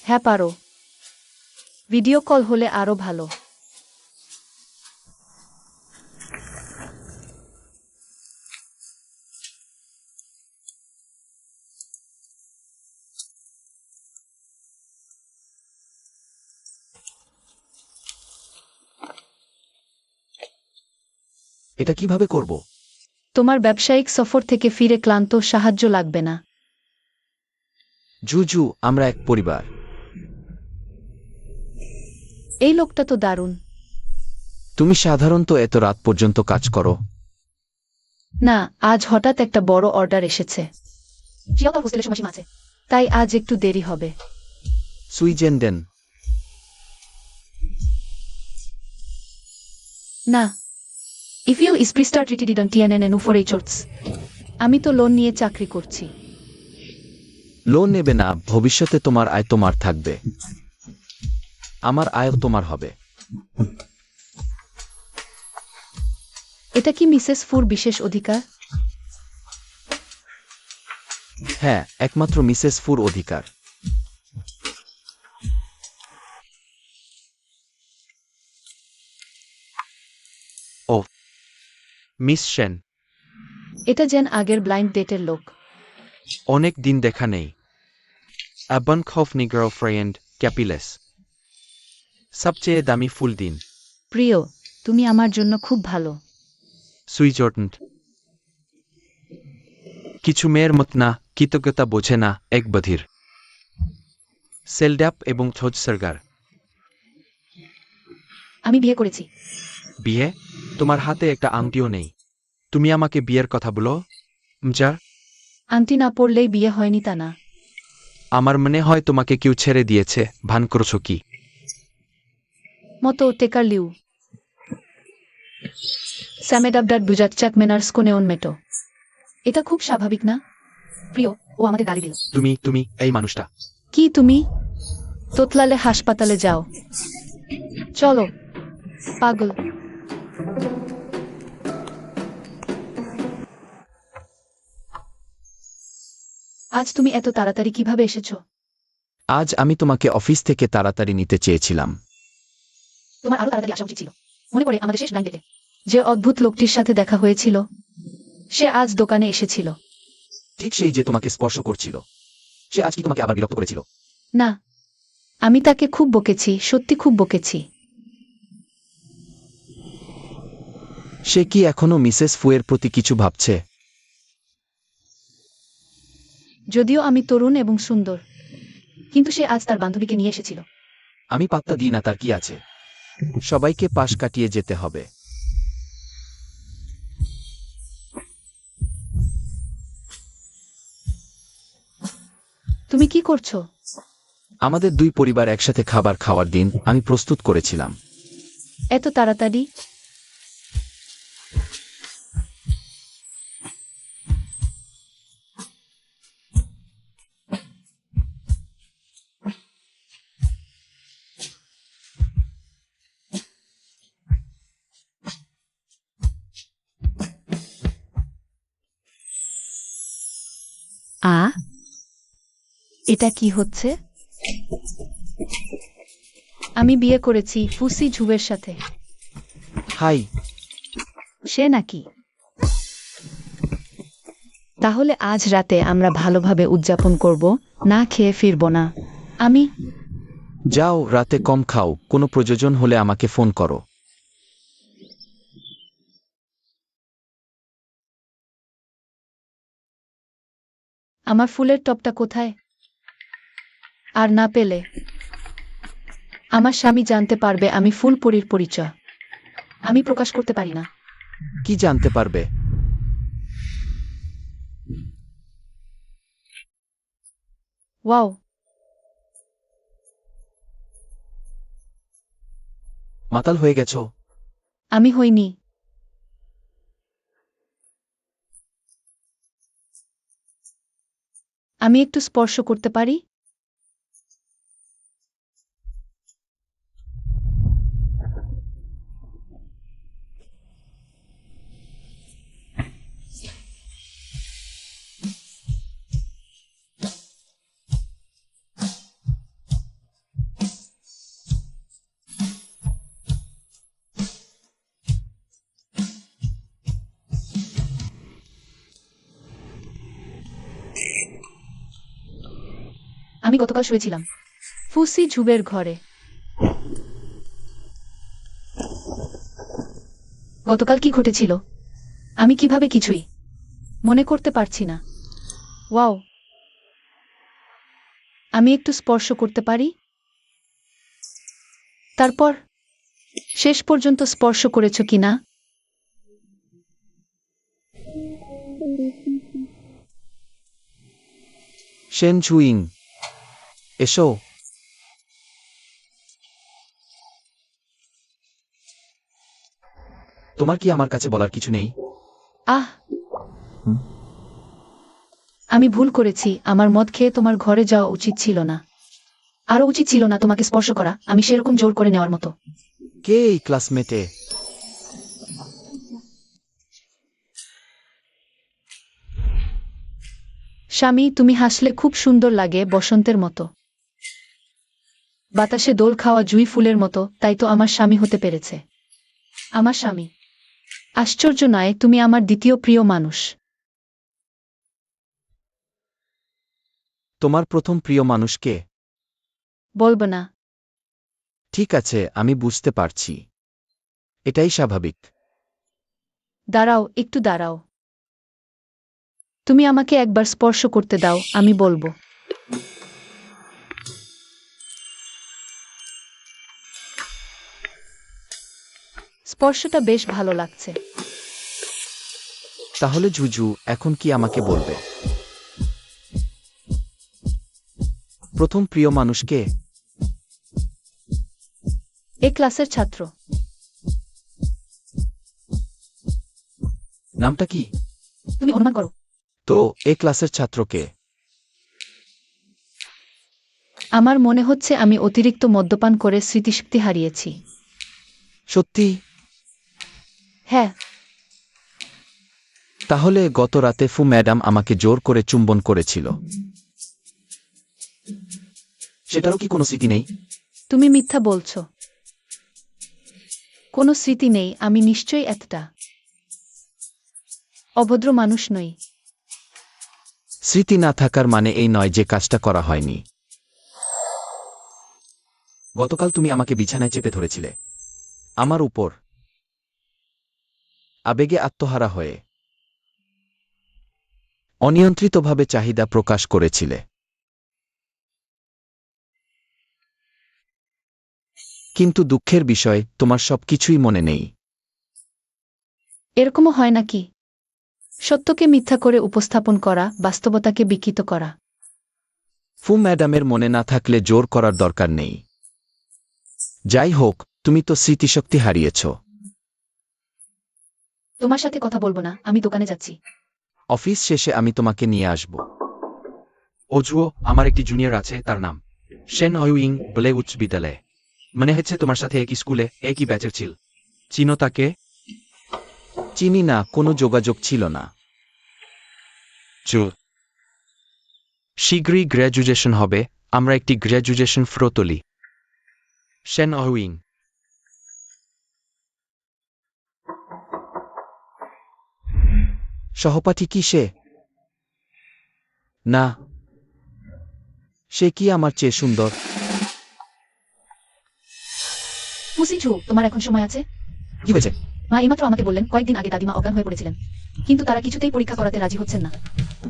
S1: হ্যাঁ পারো। ভিডিও কল হলে আরো ভালো।
S2: এটা কিভাবে করব?
S1: তোমার ব্যবসায়িক সফর থেকে ফিরে ক্লান্ত, সাহায্য লাগবে না।
S2: জুজু, আমরা এক পরিবার।
S1: এই লোকটা তো দারুণ।
S2: তুমি সাধারণত এত রাত পর্যন্ত কাজ করো?
S1: না, আজ হঠাৎ একটা বড় অর্ডার এসেছে। হোস্টেলের সময়সীমা আছে, তাই আজ একটু দেরি হবে।
S2: সুইজেন্ডেন।
S1: না, ইফ ইউ ইস প্রিস্টার ট্রিটিডিডন টিএনএন ফর এইচোর্টস। আমি তো লোন নিয়ে চাকরি করছি।
S2: লোন নেবে না, ভবিষ্যতে তোমার আয় তোমার থাকবে, আমার আয়ও তোমার হবে।
S1: এটা কি মিসেস ফুর বিশেষ অধিকার?
S2: হ্যাঁ, একমাত্র মিসেস ফুর অধিকার।
S3: ও মিস সেন,
S1: এটা যেন আগের ব্লাইন্ড ডেটের লোক।
S3: অনেক দিন দেখা নেই। অ্যাবন খফ নিগ্রো ফ্রেন্ড ক্যাপিলেস, সবচেয়ে দামি ফুল দিন।
S1: প্রিয়, তুমি আমার জন্য খুব ভালো।
S3: সুইজর্টন্ট। কিছু মেয়ের মত না, কৃতজ্ঞতা বোঝে না, এক বধির। সেলড্যাপ এবং থোজ সরগার।
S1: আমি বিয়ে করেছি।
S3: বিয়ে? তোমার হাতে একটা আংটিও নেই। তুমি আমাকে বিয়ের কথা বলো? যা,
S1: আংটি না পড়লেই বিয়ে হয়নি তা না।
S3: আমার মনে হয় তোমাকে কেউ ছেড়ে দিয়েছে, ভান করছো কি?
S1: মতো টেকার লিউ স্যামেডাবডার বুজাকচাক মেনার্স কোনেওন মেটো। এটা খুব স্বাভাবিক না? প্রিয়, ও আমাকে গালি দিল।
S3: তুমি এই মানুষটা।
S1: কি তুমি? তোতলালে হাসপাতালে যাও। চলো, পাগল। আজ তুমি এত তাড়াতাড়ি কিভাবে এসেছো?
S2: আজ আমি তোমাকে অফিস থেকে তাড়াতাড়ি নিতে চেয়েছিলাম।
S1: তোমার আরো তাড়াতাড়ি আসা উচিত ছিল। মনে পড়ে আমাদের শেষ ব্লাইন্ড ডেটে যে অদ্ভুত লোকটির সাথে দেখা হয়েছিল? সে আজ দোকানে এসেছিল।
S2: ঠিক সেই যে তোমাকে স্পর্শ করছিল। সে আজ কি তোমাকে আবার বিরক্ত করেছিল?
S1: না, আমি তাকে খুব বকেছি, সত্যি খুব বকেছি।
S2: সে কি এখনো মিসেস ফুয়ের প্রতি কিছু ভাবছে?
S1: যদিও আমি তরুণ এবং সুন্দর, কিন্তু সে আজ তার বান্ধবীকে নিয়ে এসেছিল।
S2: আমি পাত্তা দিই না, তার কি আছে? সবাইকে পাশ কাটিয়ে যেতে হবে।
S1: তুমি কি করছো?
S2: আমাদের দুই পরিবার একসাথে খাবার খাওয়ার দিন আমি প্রস্তুত করেছিলাম।
S1: এত তাড়াতাড়ি? এটা কি হচ্ছে? আমি বিয়ে করেছি ফুসি ঝুবের সাথে।
S2: হাই।
S1: সে নাকি? তাহলে আজ রাতে আমরা ভালোভাবে উদযাপন করব, না খেয়ে ফিরব না। আমি
S2: যাও, রাতে কম খাও, কোনো প্রয়োজন হলে আমাকে ফোন করো।
S1: আমার ফুলের টপটা কোথায়? আর না পেলে আমার স্বামী জানতে পারবে আমি ফুলপরীর পরিচয়। আমি প্রকাশ করতে পারি না।
S2: কি জানতে পারবে?
S1: ওয়াও,
S2: মাতাল হয়ে গেছো?
S1: আমি হইনি। আমি একটু স্পর্শ করতে পারি? আমি গতকাল শুয়েছিলাম ফুসি ঝুবের ঘরে। গতকাল কি ঘটেছিল আমি কিভাবে কিছুই মনে করতে পারছি না। ওয়াও, আমি একটু স্পর্শ করতে পারি? তারপর শেষ পর্যন্ত স্পর্শ করেছ কিনা?
S3: শেন চুইং, এসো।
S2: তোমার কি আমার কাছে বলার কিছু নেই?
S1: আহ, আমি ভুল করেছি। আমার মদ খেয়ে তোমার ঘরে যাওয়া উচিত ছিল না। আরো উচিত ছিল না তোমাকে স্পর্শ করা, আমি সেরকম জোর করে নেওয়ার মতো।
S3: কে এই ক্লাসমেটে?
S1: স্বামী, তুমি হাসলে খুব সুন্দর লাগে, বসন্তের মতো, বাতাসে দোল খাওয়া জুঁই ফুলের মতো। তাই তো আমার স্বামী হতে পেরেছে। আমার স্বামী। আশ্চর্য নয়, তুমি আমার দ্বিতীয় প্রিয় মানুষ।
S3: তোমার প্রথম প্রিয় মানুষ কে?
S1: বলব না।
S3: ঠিক আছে, আমি বুঝতে পারছি। এটাই স্বাভাবিক।
S1: দাঁড়াও, একটু দাঁড়াও। তুমি আমাকে একবার স্পর্শ করতে দাও, আমি বলবো। স্পর্শটা বেশ ভালো লাগছে।
S3: তাহলে জুজু, এখন কি আমাকে বলবে প্রথম প্রিয় মানুষ কে?
S1: এ ক্লাসের ছাত্র।
S2: নামটা কি?
S1: তুমি অনুমান করো।
S3: তো এ ক্লাসের ছাত্রকে?
S1: আমার মনে হচ্ছে আমি অতিরিক্ত মদ্যপান করে স্মৃতিশক্তি হারিয়েছি।
S3: সত্যি?
S1: হ্যাঁ।
S3: তাহলে গত রাতে ফু ম্যাডাম আমাকে জোর করে চুম্বন করেছিল।
S2: সেটারও কি কোনো স্মৃতি নেই?
S1: তুমি মিথ্যা বলছো। কোনো স্মৃতি নেই। আমি নিশ্চয়ই এতটা অভদ্র মানুষ নই।
S3: স্মৃতি না থাকার মানে এই নয় যে কাজটা করা হয়নি।
S2: গতকাল তুমি আমাকে বিছানায় চেপে ধরেছিলে।
S3: আমার উপর আবেগে আত্মহারা হয়ে অনিয়ন্ত্রিতভাবে চাহিদা প্রকাশ করেছিলে। কিন্তু দুঃখের বিষয়, তোমার সবকিছুই মনে নেই।
S1: এরকমও হয় নাকি? সত্যকে মিথ্যা করে উপস্থাপন করা, বাস্তবতাকে বিকৃত করা।
S3: ফু ম্যাডামের মনে না থাকলে জোর করার দরকার নেই। যাই হোক, তুমি তো স্মৃতিশক্তি হারিয়েছ।
S1: তোমার সাথে কথা বলবো না, আমি দোকানে যাচ্ছি।
S3: অফিস শেষে আমি তোমাকে নিয়ে আসব।
S5: অজুও, আমার একটি জুনিয়র আছে, তার নাম শেন অয়ুইং বলে, উচ্চ বিদ্যালয়ে। মনে হচ্ছে তোমার সাথে একই স্কুলে, একই ব্যাচের ছিল। চিনো তাকে?
S3: চিনি না, কোনো যোগাযোগ ছিল না।
S5: চুল। শীঘ্রই গ্র্যাজুয়েশন হবে, আমরা একটি গ্র্যাজুয়েশন ফ্রো তুলি। শেন অয়ুইং।
S3: সহপাঠী কি সে? না। সে কি আমার চেয়ে সুন্দর?
S1: মুসিঝু, তোমার এখন সময় আছে?
S2: কি হয়েছে?
S1: মা এইমাত্র আমাকে বললেন কয়েকদিন আগে দাদিমা অজ্ঞান হয়ে পড়েছিলেন, কিন্তু তারা কিছুতেই পরীক্ষা করাতে রাজি হচ্ছেন না।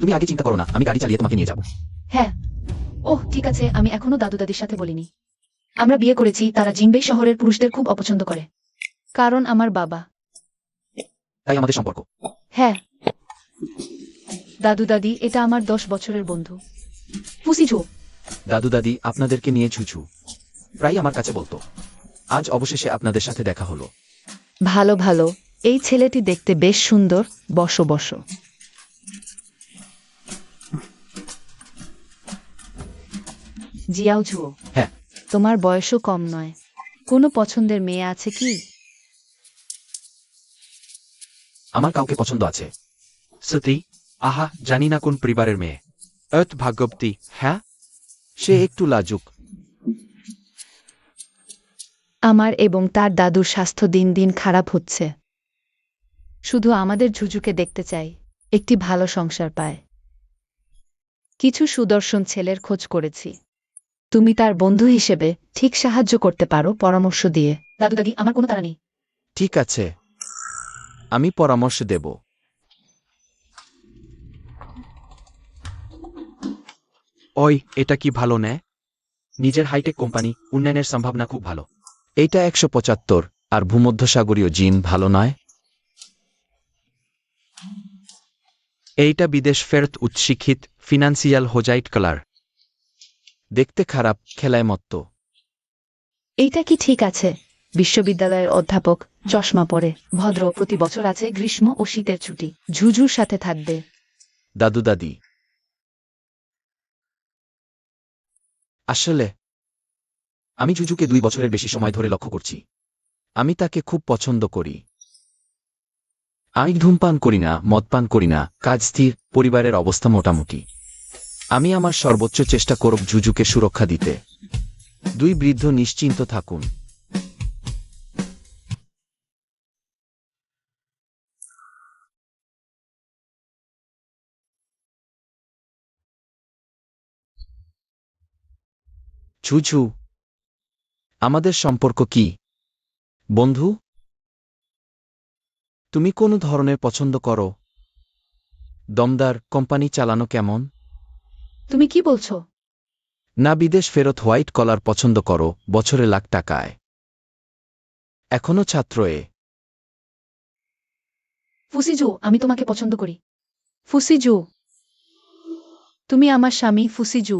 S2: তুমি আগে চিন্তা করো না, আমি গাড়ি চালিয়ে তোমাকে নিয়ে যাব।
S1: হ্যাঁ। ওহ, ঠিক আছে। আমি এখনো দাদু দাদির সাথে বলিনি। আমরা বিয়ে করেছি, তারা জিনবেই শহরের পুরুষদের খুব অপছন্দ করে। কারণ আমার বাবা।
S2: তাই আমাদের সম্পর্ক।
S1: হ্যাঁ। দাদু দাদি, এটা আমার 10 বছরের বন্ধু ফুসিঝু।
S2: দাদু দাদি আপনাদেরকে নিয়ে ঝুঝু প্রায় আমার কাছে বলতো। আজ অবশেষে আপনাদের সাথে দেখা হলো।
S1: ভালো ভালো। এই ছেলেটি দেখতে বেশ সুন্দর। বসো বসো। জিয়াও ঝুও।
S2: হ্যাঁ।
S1: তোমার বয়সও কম নয়। কোনো পছন্দের মেয়ে আছে কি?
S2: আমার কাউকে পছন্দ আছে।
S5: সত্যি? আহা, জানি না কোন পরিবারের মেয়ে। ভাগ্যবতী। হ্যাঁ।
S3: সে একটু লাজুক।
S1: আমার এবং তার দাদুর স্বাস্থ্য দিন দিন খারাপ হচ্ছে। শুধু আমাদের ঝুঝুকে দেখতে চাই, একটি ভালো সংসার পায়। কিছু সুদর্শন ছেলের খোঁজ করেছি। তুমি তার বন্ধু হিসেবে ঠিক সাহায্য করতে পারো পরামর্শ দিয়ে। দাদু দাদি, আমার কোনো তাড়া নেই।
S2: ঠিক আছে, আমি পরামর্শ দেব।
S5: ওই, এটা কি ভালো নেয়? নিজের হাইটেক কোম্পানি, উন্নয়নের সম্ভাবনা খুব ভালো।
S2: এইটা 175, আর ভূমধ্যসাগরীয় জিন ভালো নয়?
S5: এইটা বিদেশ ফেরত উচ্চিক্ষিত ফিনান্সিয়াল হোজাইট কালার।
S2: দেখতে খারাপ, খেলায় মত্ত।
S1: এইটা কি ঠিক আছে? বিশ্ববিদ্যালয়ের অধ্যাপক, চশমা পরে, ভদ্র, প্রতি বছর আছে গ্রীষ্ম ও শীতের ছুটি, ঝুঝুর সাথে থাকবে।
S2: দাদু দাদি, আসলে আমি জুজুকে 2 বছরের বেশি সময় ধরে লক্ষ্য করছি। আমি তাকে খুব পছন্দ করি। আমি ধূমপান করি না, মদপান করি না, কাজ স্থির, পরিবারের অবস্থা মোটামুটি। আমি আমার সর্বোচ্চ চেষ্টা করব জুজুকে সুরক্ষা দিতে। 2 বৃদ্ধ নিশ্চিন্ত থাকুন। জুজু, আমাদের সম্পর্ক কি বন্ধু? তুমি কোন ধরনের পছন্দ করো? দমদার কোম্পানি চালানো কেমন?
S1: তুমি কি বলছো?
S2: না, বিদেশ ফেরত হোয়াইট কলার পছন্দ করো, বছরে লাখ টাকায়। এখনো ছাত্র এ।
S1: ফুসিজু, আমি তোমাকে পছন্দ করি। ফুসিজু, তুমি আমার স্বামী। ফুসিজু,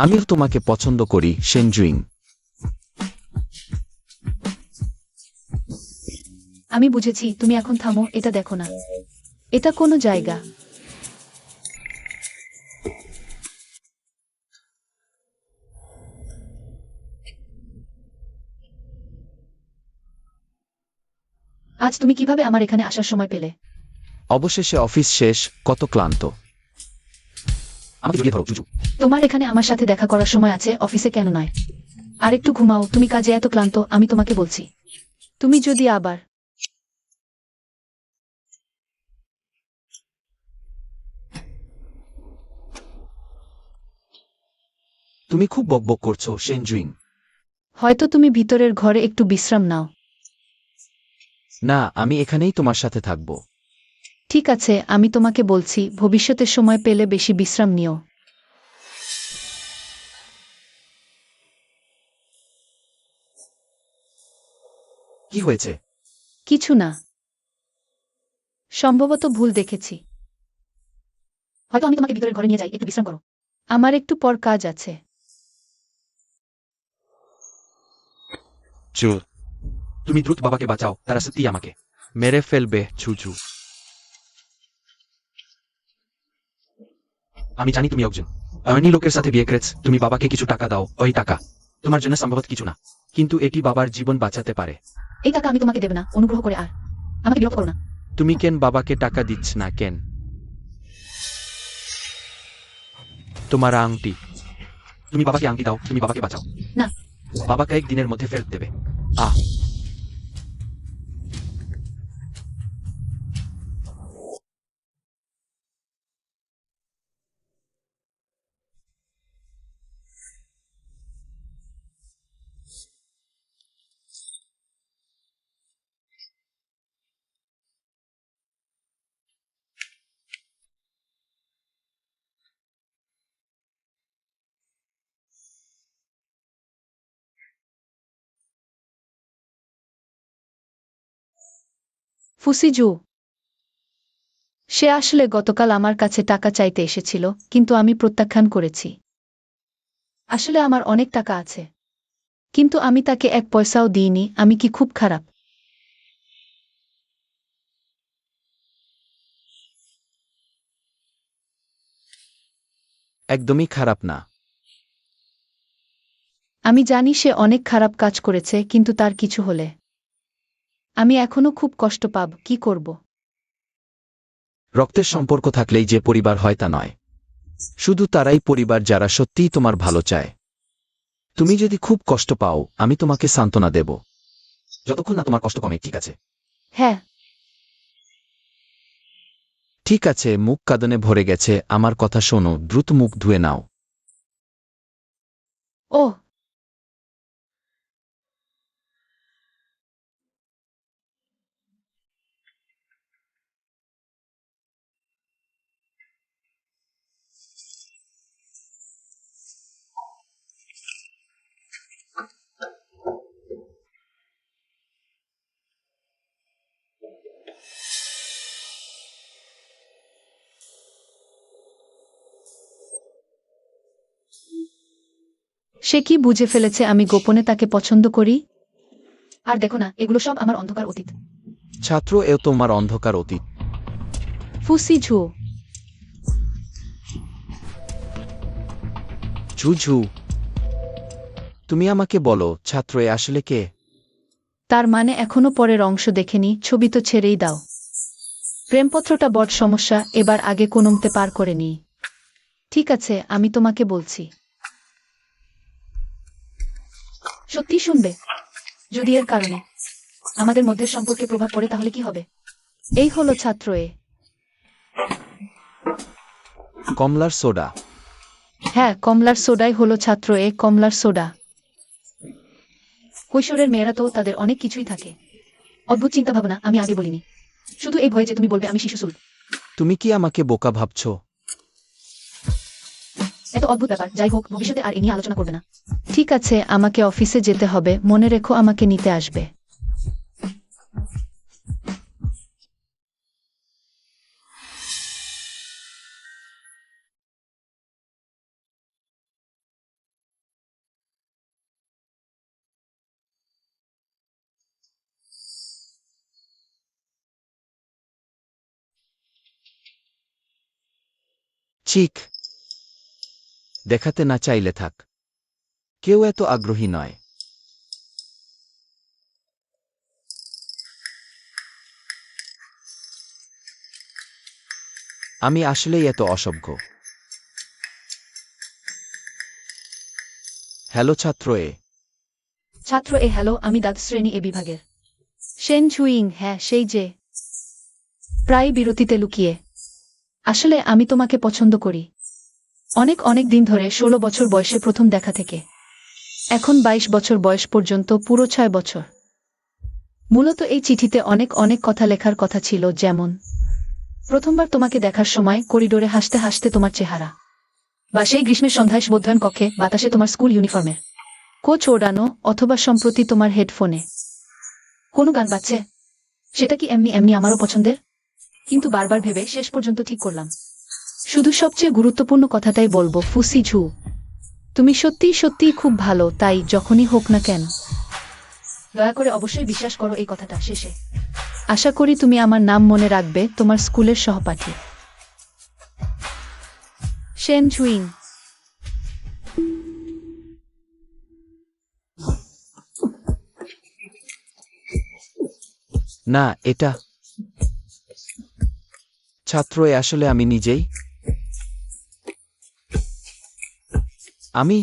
S2: আমিও তোমাকে পছন্দ করি, শেনজুইং।
S1: আমি বুঝেছি। তুমি এখন থামো, এটা দেখো না। এটা কোনো জায়গা? আজ তুমি কিভাবে আমার এখানে আসার সময় পেলে?
S2: অবশেষে অফিস শেষ, কত ক্লান্ত। আমাকে জড়িয়ে ধরো জুজু।
S1: তোমার এখানে আমার সাথে দেখা করার সময় আছে, অফিসে কেন নয়? আর একটু ঘুমাও, তুমি কাজে এত ক্লান্ত, আমি তোমাকে বলছি। তুমি যদি আবার
S2: তুমি খুব বকবক করছো, শেনজুইং।
S1: হয়তো তুমি ভিতরের ঘরে একটু বিশ্রাম নাও।
S2: না, আমি এখানেই তোমার সাথে থাকব।
S1: ঠিক আছে, আমি তোমাকে বলছি, ভবিষ্যতে সময় পেলে বেশি বিশ্রাম নিও।
S2: কি হয়েছে?
S1: কিছু না। সম্ভবত ভুল দেখেছি। হয়তো আমি তোমাকে ভিতরের ঘরে নিয়ে যাই, একটু বিশ্রাম করো। আমার একটু পর কাজ আছে।
S5: জু, তুমি দ্রুত বাবাকে বাঁচাও, তারা সত্যি আমাকে
S3: মেরে ফেলবে ঝুঝু।
S5: আমি জানি তুমি একজন অন্য লোকের সাথে বিয়ে করেছ। তুমি বাবাকে কিছু টাকা দাও, ওই টাকা তোমার জন্য সম্ভবত কিছু না, কিন্তু এটি বাবার জীবন বাঁচাতে পারে।
S1: এই টাকা আমি তোমাকে দেব না, অনুগ্রহ করে। আর আমাকে বিরক্ত করো না।
S3: তুমি কেন বাবাকে টাকা দিচ্ছ না কেন? তোমার আংটি।
S5: তুমি বাবাকে আংটি দাও, তুমি বাবাকে বাঁচাও।
S1: না।
S5: বাবাকে 1 দিনের মধ্যে ফেরত দেবে।
S3: আহ,
S1: ফুসিজু, সে আসলে গতকাল আমার কাছে টাকা চাইতে এসেছিল, কিন্তু আমি প্রত্যাখ্যান করেছি। আসলে আমার অনেক টাকা আছে, কিন্তু আমি তাকে 1 পয়সাও দিইনি। আমি কি খুব খারাপ?
S2: একদমই খারাপ না।
S1: আমি জানি সে অনেক খারাপ কাজ করেছে, কিন্তু তার কিছু হলে আমি এখনো খুব কষ্ট পাব, কি করব?
S2: রক্তের সম্পর্ক থাকলেই যে পরিবার হয় তা নয়। শুধু তারাই পরিবার যারা সত্যিই তোমার ভালো চায়। তুমি যদি খুব কষ্ট পাও, আমি তোমাকে সান্ত্বনা দেব, যতক্ষণ না তোমার কষ্ট কমে, ঠিক আছে?
S1: হ্যাঁ।
S2: ঠিক আছে, মুখ কাঁদনে ভরে গেছে, আমার কথা শোনো, দ্রুত মুখ ধুয়ে নাও।
S1: ও, সে কি বুঝে ফেলেছে আমি গোপনে তাকে পছন্দ করি? আর দেখো না, এগুলো সব আমার অন্ধকার অতীত।
S2: ছাত্র, এও তোমার অন্ধকার অতীত।
S1: ফুসি ঝু।
S2: ঝুঝু, তুমি আমাকে বলো, ছাত্র এ আসলে কে?
S1: তার মানে এখনো পরের অংশ দেখেনি, ছবি তো ছেড়েই দাও। প্রেমপত্রটা বড় সমস্যা, এবার আগে কোনমতে পার করে নি। ঠিক আছে, আমি তোমাকে বলছি। সত্যি শুনবে? যদি এর কারণে আমাদের মধ্যে সম্পর্কে প্রভাব পড়ে তাহলে কি হবে? এই হলো ছাত্র এ।
S2: কমলার সোডা।
S1: হ্যাঁ, কমলার সোডাই হলো ছাত্র এ, কমলার সোডা। কৈশোরের মেয়েরা তো তাদের অনেক কিছুই থাকে। অদ্ভুত চিন্তা ভাবনা, আমি আগে বলিনি। শুধু এই ভয়ে যে তুমি বলবে আমি শিশুসুল।
S2: তুমি কি আমাকে বোকা ভাবছ?
S1: এত অদ্ভুত ব্যাপার, যাই হোক, ভবিষ্যতে আর এ নিয়ে আলোচনা করবে না। ঠিক আছে, আমাকে অফিসে যেতে হবে, মনে রেখো আমাকে নিতে আসবে।
S2: চিক, দেখাতে না চাইলে থাক, কেউ এত আগ্রহী নয়। আমি আসলেই এত অসভ্য। হ্যালো ছাত্র এ।
S1: ছাত্র এ, হ্যালো, আমি দ্বাদশ শ্রেণী এ বিভাগের শেন ঝুইং। হ্যাঁ, সেই যে প্রায় বিরতিতে লুকিয়ে। আসলে আমি তোমাকে পছন্দ করি। অনেক অনেক দিন ধরে, 16 বছর বয়সে প্রথম দেখা থেকে এখন 22 বছর বয়স পর্যন্ত, পুরো 6 বছর। মূলত এই চিঠিতে অনেক অনেক কথা লেখার কথা ছিল, যেমন প্রথমবার তোমাকে দেখার সময় করিডোরে হাসতে হাসতে তোমার চেহারা, বা সেই গ্রীষ্মের সন্ধ্যায় বোধহয়ন কক্ষে বাতাসে তোমার স্কুল ইউনিফর্মের কোচ ওড়ানো, অথবা সম্প্রতি তোমার হেডফোনে কোনো গান বাজছে। সেটা কি এমনি এমনি আমারও পছন্দের? কিন্তু বারবার ভেবে শেষ পর্যন্ত ঠিক করলাম শুধু সবচেয়ে গুরুত্বপূর্ণ কথাটাই বলবো। ফুসি ঝু, তুমি সত্যিই সত্যিই খুব ভালো, তাই যখনই হোক না কেন, দয়া করে অবশ্যই বিশ্বাস করো এই কথাটা। শেষে আশা করি তুমি আমার নাম মনে রাখবে, তোমার স্কুলের সহপাঠী শেন ঝুইং।
S2: না, এটা ছাত্র এ, আসলে আমি নিজেই। আমি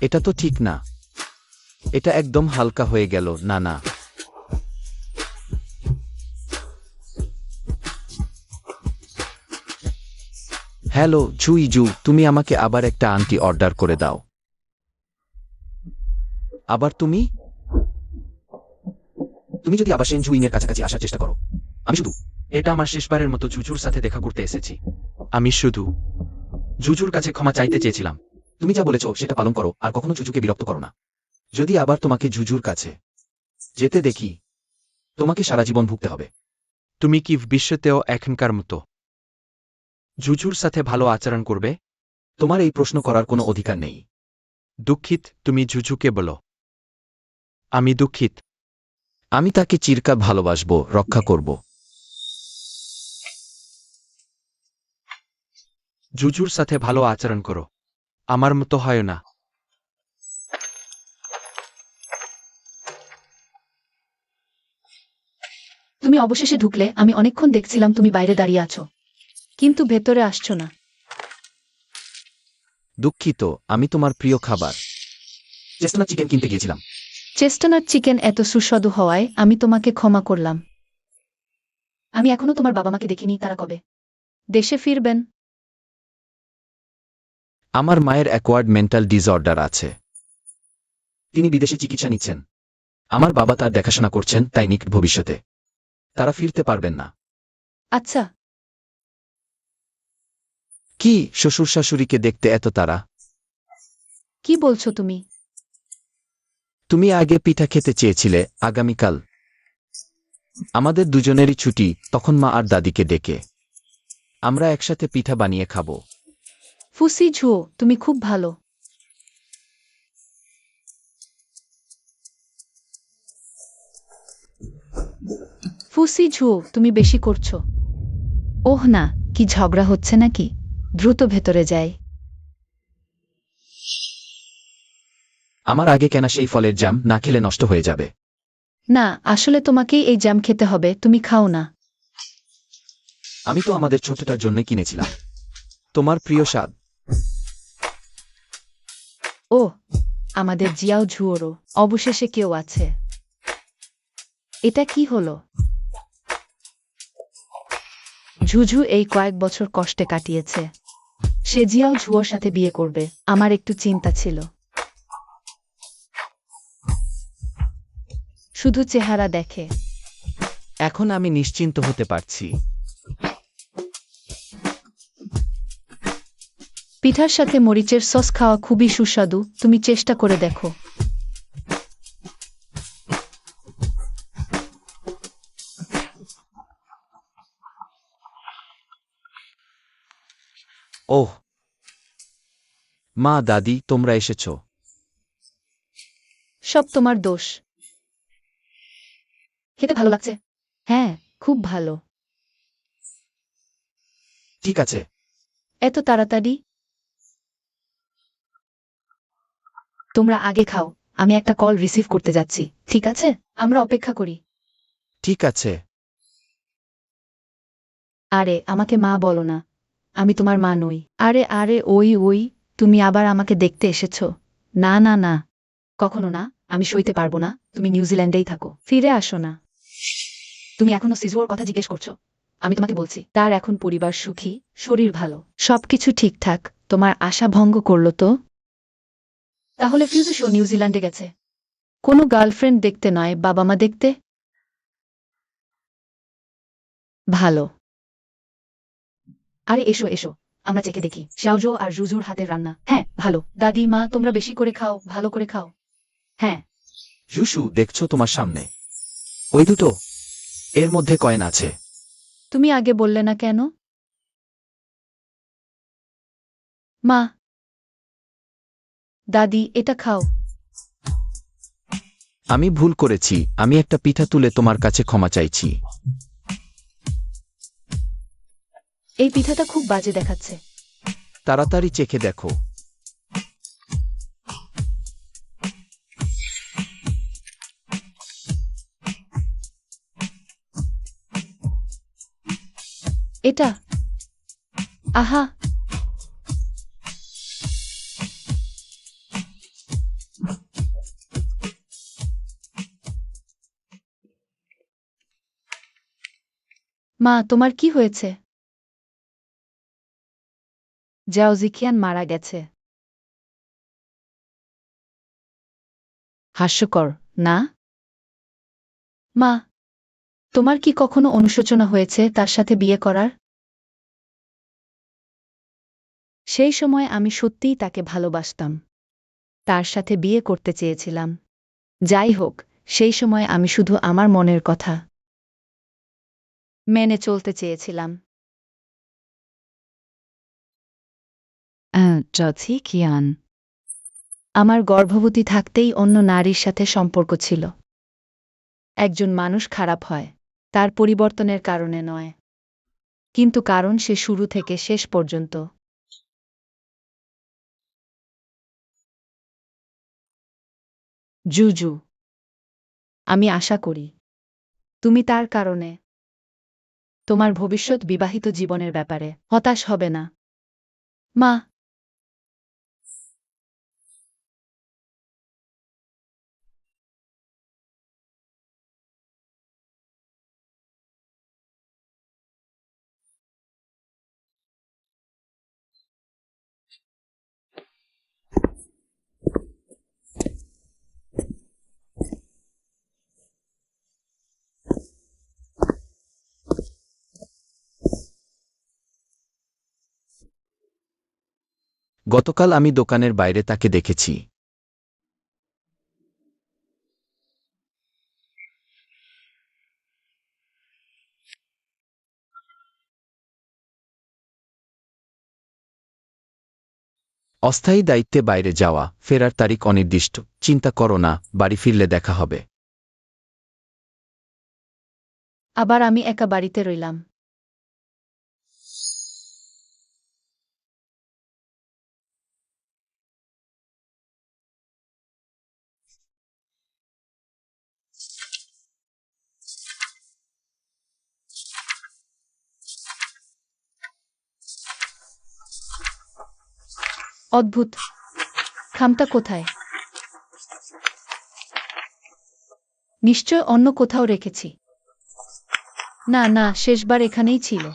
S2: এটা তো ঠিক না, এটা একদম হালকা হয়ে গেল। না না, হ্যালো ঝুইজু, তুমি আমাকে আবার একটা আংটি অর্ডার করে দাও। আবার তুমি তুমি যদি আবার সেন ঝুইংয়ের কাছাকাছি আসার চেষ্টা করো, আমি শুধু
S5: এটা আমার শেষবারের মতো জুজুর সাথে দেখা করতে এসেছি। আমি শুধু জুজুর কাছে ক্ষমা চাইতে চেয়েছিলাম।
S2: তুমি যা বলেছ সেটা পালন করো, আর কখনো জুজুকে বিরক্ত করো না। যদি আবার তোমাকে জুজুর কাছে যেতে দেখি, তোমাকে সারা জীবন ভুগতে হবে।
S3: তুমি কি ভবিষ্যতেও এখনকার মতো
S5: জুজুর সাথে ভালো আচরণ করবে?
S2: তোমার এই প্রশ্ন করার কোনো অধিকার নেই।
S3: দুঃখিত, তুমি জুজুকে বলো। আমি দুঃখিত।
S2: আমি তাকে চিরকাল ভালোবাসবো, রক্ষা করব।
S3: জুজুর সাথে ভালো আচরণ করো। আমার মতো হয় না।
S1: তুমি অবশেষে ঢুকলে। আমি অনেকক্ষণ দেখছিলাম তুমি বাইরে দাঁড়িয়ে আছো, কিন্তু ভেতরে আসছো না।
S2: দুঃখিত, আমি তোমার প্রিয় খাবার চেস্টনাট চিকেন কিনতে গিয়েছিলাম।
S1: চেস্টনাট চিকেন এত সুস্বাদু হওয়ায় আমি তোমাকে ক্ষমা করলাম। আমি এখনো তোমার বাবা মাকে দেখিনি। তারা কবে দেশে ফিরবেন?
S2: আমার মায়ের অ্যাকোয়ার্ড মেন্টাল ডিসঅর্ডার আছে। তিনি বিদেশে চিকিৎসা নিচ্ছেন। আমার বাবা তার দেখাশোনা করছেন, তাই নিকট ভবিষ্যতে তারা ফিরতে পারবেন না।
S1: আচ্ছা,
S2: কি শ্বশুর শাশুড়িকে দেখতে এত তারা?
S1: কি বলছো তুমি?
S2: তুমি আগে পিঠা খেতে চেয়েছিলে। আগামীকাল আমাদের দুজনেরই ছুটি, তখন মা আর দাদিকে ডেকে আমরা একসাথে পিঠা বানিয়ে খাব।
S1: ফুসি ঝুও, তুমি খুব ভালো। ফুসি ঝুও, তুমি বেশি করছো। ওহ না, কি ঝগড়া হচ্ছে নাকি? দ্রুত ভেতরে যাই।
S2: আমার আগে কেনা সেই ফলের জাম না খেলে নষ্ট হয়ে যাবে।
S1: না, আসলে তোমাকেই এই জ্যাম খেতে হবে। তুমি খাও না।
S2: আমি তো আমাদের ছোটটার জন্য কিনেছিলাম। তোমার প্রিয় স্বাদ।
S1: ও, আমাদের জিয়াও ঝুয়োরও অবশেষে কেউ আছে। এটা কি হলো? ঝুঝু এই কয়েক বছর কষ্টে কাটিয়েছে। সে জিয়াও ঝুয়োর সাথে বিয়ে করবে। আমার একটু চিন্তা ছিল। শুধু চেহারা দেখে।
S2: এখন আমি নিশ্চিন্ত হতে পারছি।
S1: পিঠার সাথে মরিচের সস খাওয়া খুবই সুস্বাদু। তুমি চেষ্টা করে দেখো।
S2: ওহ, মা দাদি, তোমরা এসেছ।
S1: সব তোমার দোষ। খেতে ভালো লাগছে? হ্যাঁ, খুব ভালো।
S2: ঠিক আছে।
S1: এত তাড়াতাড়ি? তোমরা আগে খাও। আমি একটা কল রিসিভ করতে যাচ্ছি। ঠিক আছে, আমরা অপেক্ষা করি।
S2: ঠিক আছে।
S1: আরে, আমাকে মা বলো না। আমি তোমার মা নই। আরে আরে, ওই ওই, তুমি আবার আমাকে দেখতে এসেছো? না না না, কখনো না। আমি সইতে পারবো না। তুমি নিউজিল্যান্ডেই থাকো, ফিরে আসো না। তুমি এখনো সিজুয়ার কথা জিজ্ঞেস করছো? আমি তোমাকে বলছি, তার এখন পরিবার সুখী, শরীর ভালো, সবকিছু ঠিকঠাক। তোমার আশা ভঙ্গ করলো তো? তাহলে ফিউজো নিউজিল্যান্ডে গেছে কোনো গার্লফ্রেন্ড দেখতে নয়, বাবা মা দেখতে। ভালো। আরে এসো এসো, আমরা চেখে দেখি শাওজো আর জুজুর হাতের রান্না। হ্যাঁ, ভালো। দাদি মা, তোমরা বেশি করে খাও, ভালো করে খাও। হ্যাঁ।
S2: জুসু, দেখছো তোমার সামনে ওই দুটো? এর মধ্যে কয়েন আছে।
S1: তুমি আগে বললে না কেন? মা, দাদি, এটা খাও।
S2: আমি ভুল করেছি। আমি একটা পিঠা তুলে তোমার কাছে ক্ষমা চাইছি।
S1: এই পিঠাটা খুব বাজে দেখাচ্ছে।
S2: তাড়াতাড়ি চেখে দেখো।
S1: এটা, আহা, মা, তোমার কি হয়েছে? জাওজিখিয়ান মারা গেছে। হাস্যকর, না? মা, তোমার কি কখনো অনুশোচনা হয়েছে তার সাথে বিয়ে করার? সেই সময় আমি সত্যিই তাকে ভালোবাসতাম। তার সাথে বিয়ে করতে চেয়েছিলাম। যাই হোক, সেই সময় আমি শুধু আমার মনের কথা মেনে চলতে চেয়েছিলাম।
S4: জাওজিখিয়ান।
S1: আমার গর্ভবতী থাকতেই অন্য নারীর সাথে সম্পর্ক ছিল। একজন মানুষ খারাপ হয় তার পরিবর্তনের কারণে নয়, কিন্তু কারণ সে শুরু থেকে শেষ পর্যন্ত। জুজু, আমি আশা করি তুমি তার কারণে তোমার ভবিষ্যৎ বিবাহিত জীবনের ব্যাপারে হতাশ হবে না, মা।
S2: গতকাল আমি দোকানের বাইরে তাকে দেখেছি। অস্থায়ী দায়িত্বে বাইরে যাওয়া, ফেরার তারিখ অনির্দিষ্ট। চিন্তা করো না, বাড়ি ফিরলে দেখা হবে।
S1: আবার আমি একা বাড়িতে রইলাম। অদ্ভুত, খামটা কোথায়? নিশ্চয় অন্য কোথাও রেখেছি। না না, শেষবার এখানেই ছিল।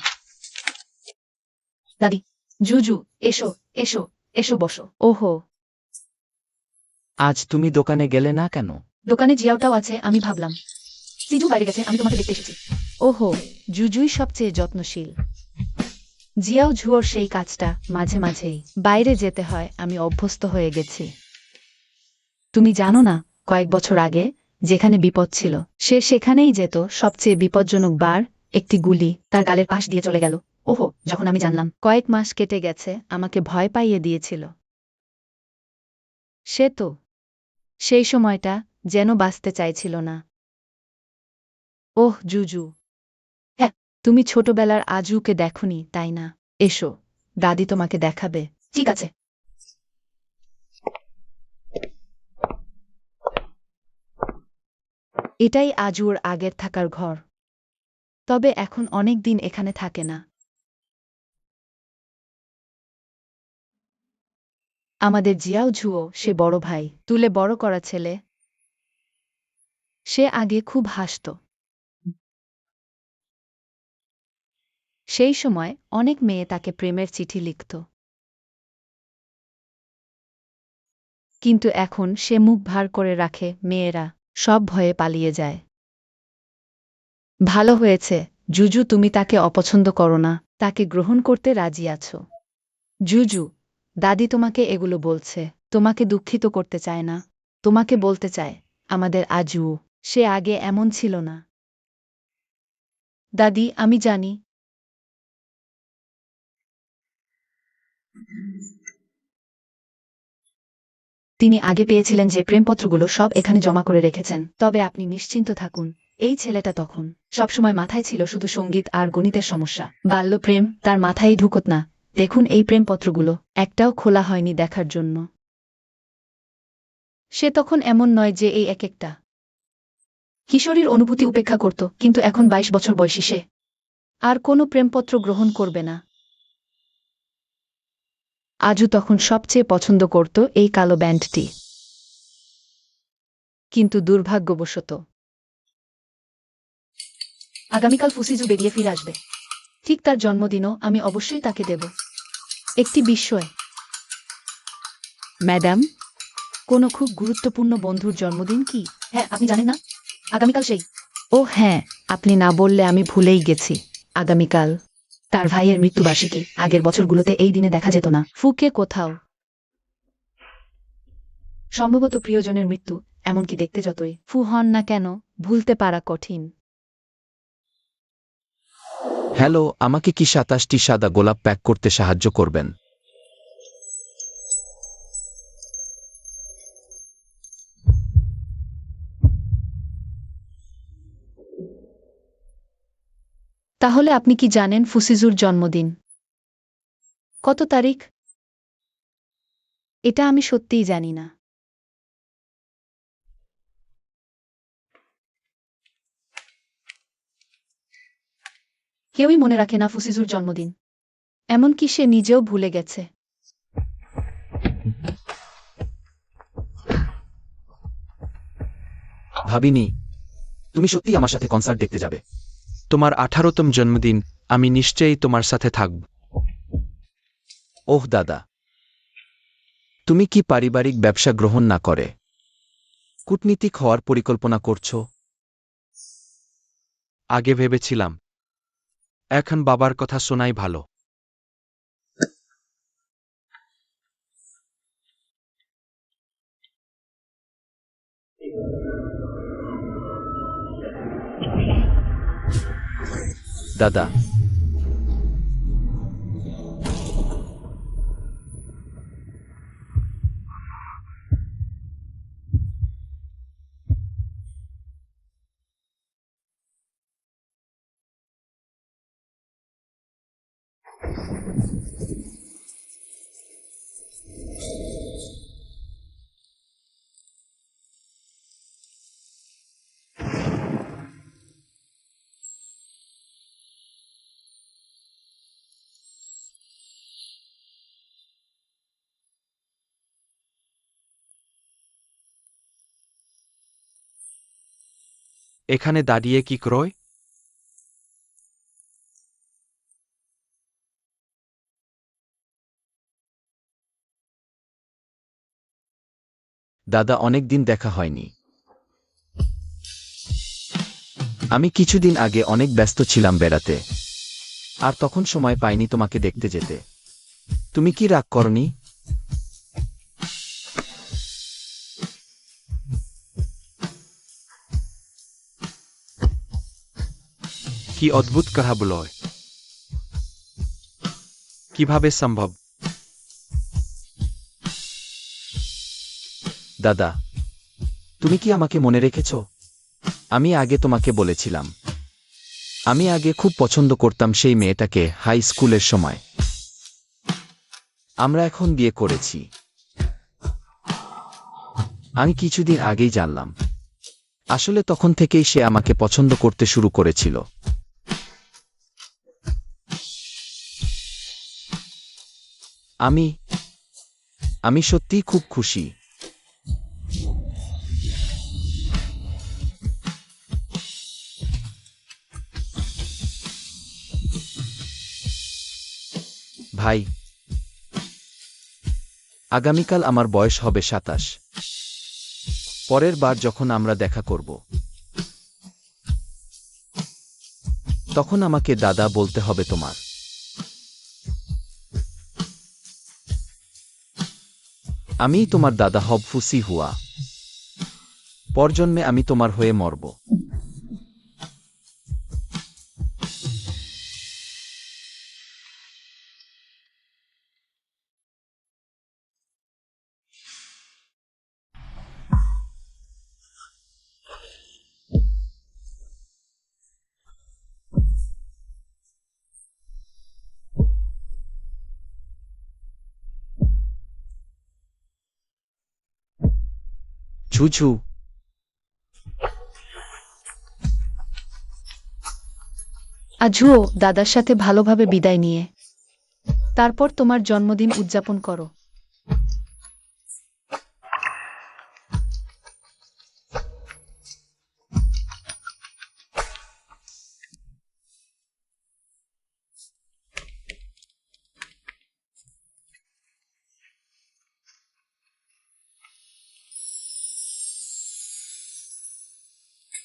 S1: দাদি, জুজু, এসো এসো এসো, বসো। ওহো,
S2: আজ তুমি দোকানে গেলে না কেন?
S1: দোকানে জিয়াওটাও আছে, আমি ভাবলাম সিজু বাইরে গেছে, আমি তোমাকে দেখতে এসেছি। ওহো, জুজুই সবচেয়ে যত্নশীল। জিয়াও ঝুয়োর সেই কাজটা মাঝে মাঝেই বাইরে যেতে হয়, আমি অভ্যস্ত হয়ে গেছি। তুমি জানো না, কয়েক বছর আগে যেখানে বিপদ ছিল সে সেখানেই যেত। সবচেয়ে বিপজ্জনক বার, একটি গুলি তার গালের পাশ দিয়ে চলে গেল। ওহো, যখন আমি জানলাম কয়েক মাস কেটে গেছে, আমাকে ভয় পাইয়ে দিয়েছিল। সে তো সেই সময়টা যেন বাঁচতে চাইছিল না। ওহ জুজু, হ্যাঁ, তুমি ছোটবেলার আজুকে দেখোনি, তাই না? এসো, দাদি তোমাকে দেখাবে। ঠিক আছে। এটাই আজুর আগের থাকার ঘর, তবে এখন অনেক দিন এখানে থাকে না। আমাদের জিয়াও ঝুও, সে বড় ভাই তুলে বড় করা ছেলে। সে আগে খুব হাসত। সেই সময় অনেক মেয়ে তাকে প্রেমের চিঠি লিখত, কিন্তু এখন সে মুখ ভার করে রাখে। মেয়েরা সব ভয়ে পালিয়ে যায়। ভালো হয়েছে জুজু, তুমি তাকে অপছন্দ করো না, তাকে গ্রহণ করতে রাজি আছো। জুজু, দাদি তোমাকে এগুলো বলছে, তোমাকে দুঃখিত করতে চায় না। তোমাকে বলতে চায় আমাদের আজু, সে আগে এমন ছিল না। দাদি, আমি জানি। তিনি আগে পেয়েছিলেন যে প্রেমপত্রগুলো সব এখানে জমা করে রেখেছেন, তবে আপনি নিশ্চিন্ত থাকুন, এই ছেলেটা তখন সবসময় মাথায় ছিল শুধু সঙ্গীত আর গণিতের সমস্যা। বাল্যপ্রেম তার মাথায় ঢুকত না। দেখুন এই প্রেমপত্রগুলো, একটাও খোলা হয়নি দেখার জন্য। সে তখন এমন নয় যে এই এক একটা কিশোরীর অনুভূতি উপেক্ষা করত, কিন্তু এখন ২২ বছর বয়সী সে আর কোনো প্রেমপত্র গ্রহণ করবে না। আজু তখন সবচেয়ে পছন্দ করত এই কালো ব্যান্ডটি, কিন্তু দুর্ভাগ্যবশত আগামীকাল ফুসিজু বেরিয়ে ফিরে আসবে। ঠিক তার জন্মদিনও আমি অবশ্যই তাকে দেব একটি বিস্ময়। ম্যাডাম, কোনো খুব গুরুত্বপূর্ণ বন্ধুর জন্মদিন কি? হ্যাঁ, আপনি জানেন না, আগামীকাল সেই। ও হ্যাঁ, আপনি না বললে আমি ভুলেই গেছি। আগামীকাল তার ভাইয়ের মৃত্যুবার্ষিকী। আগের বছরগুলোতে এই দিনে দেখা যেত না। ফুকে কোথাও সম্ভবত প্রিয়জনের মৃত্যু, এমনকি দেখতে যতই ফু হন না কেন, ভুলতে পারা কঠিন।
S2: হ্যালো, আমাকে কি ২৭টি সাদা গোলাপ প্যাক করতে সাহায্য করবেন?
S1: তাহলে আপনি কি জানেন ফুসিজুর জন্মদিন কত তারিখ?
S4: এটা আমি সত্যিই জানি না।
S1: কেউই মনে রাখে না ফুসিজুর জন্মদিন, এমনকি সে নিজেও ভুলে গেছে।
S2: ভাবিনি তুমি সত্যি আমার সাথে কনসার্ট দেখতে যাবে।
S3: তোমার 18তম জন্মদিন, আমি নিশ্চয়ই তোমার সাথে থাকব।
S2: ওহ দাদা, তুমি কি পারিবারিক ব্যবসা গ্রহণ না করে কূটনীতিক হওয়ার পরিকল্পনা করছো?
S3: আগে ভেবেছিলাম, এখন বাবার কথা শোনাই ভালো।
S2: দাদা,
S3: এখানে দাঁড়িয়ে কি ক্রয়?
S2: দাদা, অনেক দিন দেখা হয়নি। আমি কিছুদিন আগে অনেক ব্যস্ত ছিলাম বেড়াতে, আর তখন সময় পাইনি তোমাকে দেখতে যেতে। তুমি কি রাগ করনি?
S3: কি অদ্ভুত কথা বলয়! কিভাবে সম্ভব?
S2: দাদা, তুমি কি আমাকে মনে রেখেছ? আমি আগে তোমাকে বলেছিলাম, আমি আগে খুব পছন্দ করতাম সেই মেয়েটাকে হাই স্কুলের সময়। আমরা এখন বিয়ে করেছি। আমি কিছুদিন আগেই জানলাম, আসলে তখন থেকেই সে আমাকে পছন্দ করতে শুরু করেছিল। আমি আমি সত্যিই খুব খুশি। ভাই, আগামীকাল আমার বয়স হবে 27। পরের বার যখন আমরা দেখা করব, তখন আমাকে দাদা বলতে হবে তোমার। আমিই তোমার দাদা হব, ফুসি হুয়া। পরজন্মে আমি তোমার হয়ে মরব। ছুছু,
S1: আজুও দাদার সাথে ভালোভাবে বিদায় নিয়ে তারপর তোমার জন্মদিন উদযাপন করো।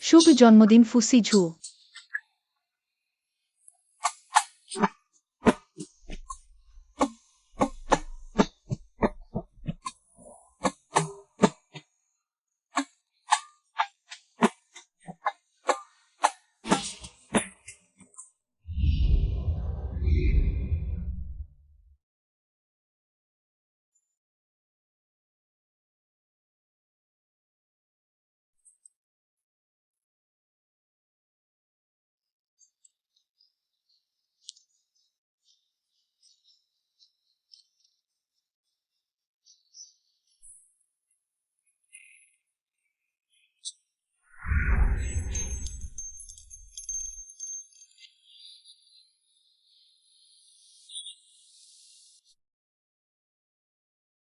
S1: শুভ জন্মদিন ফুসি ঝু।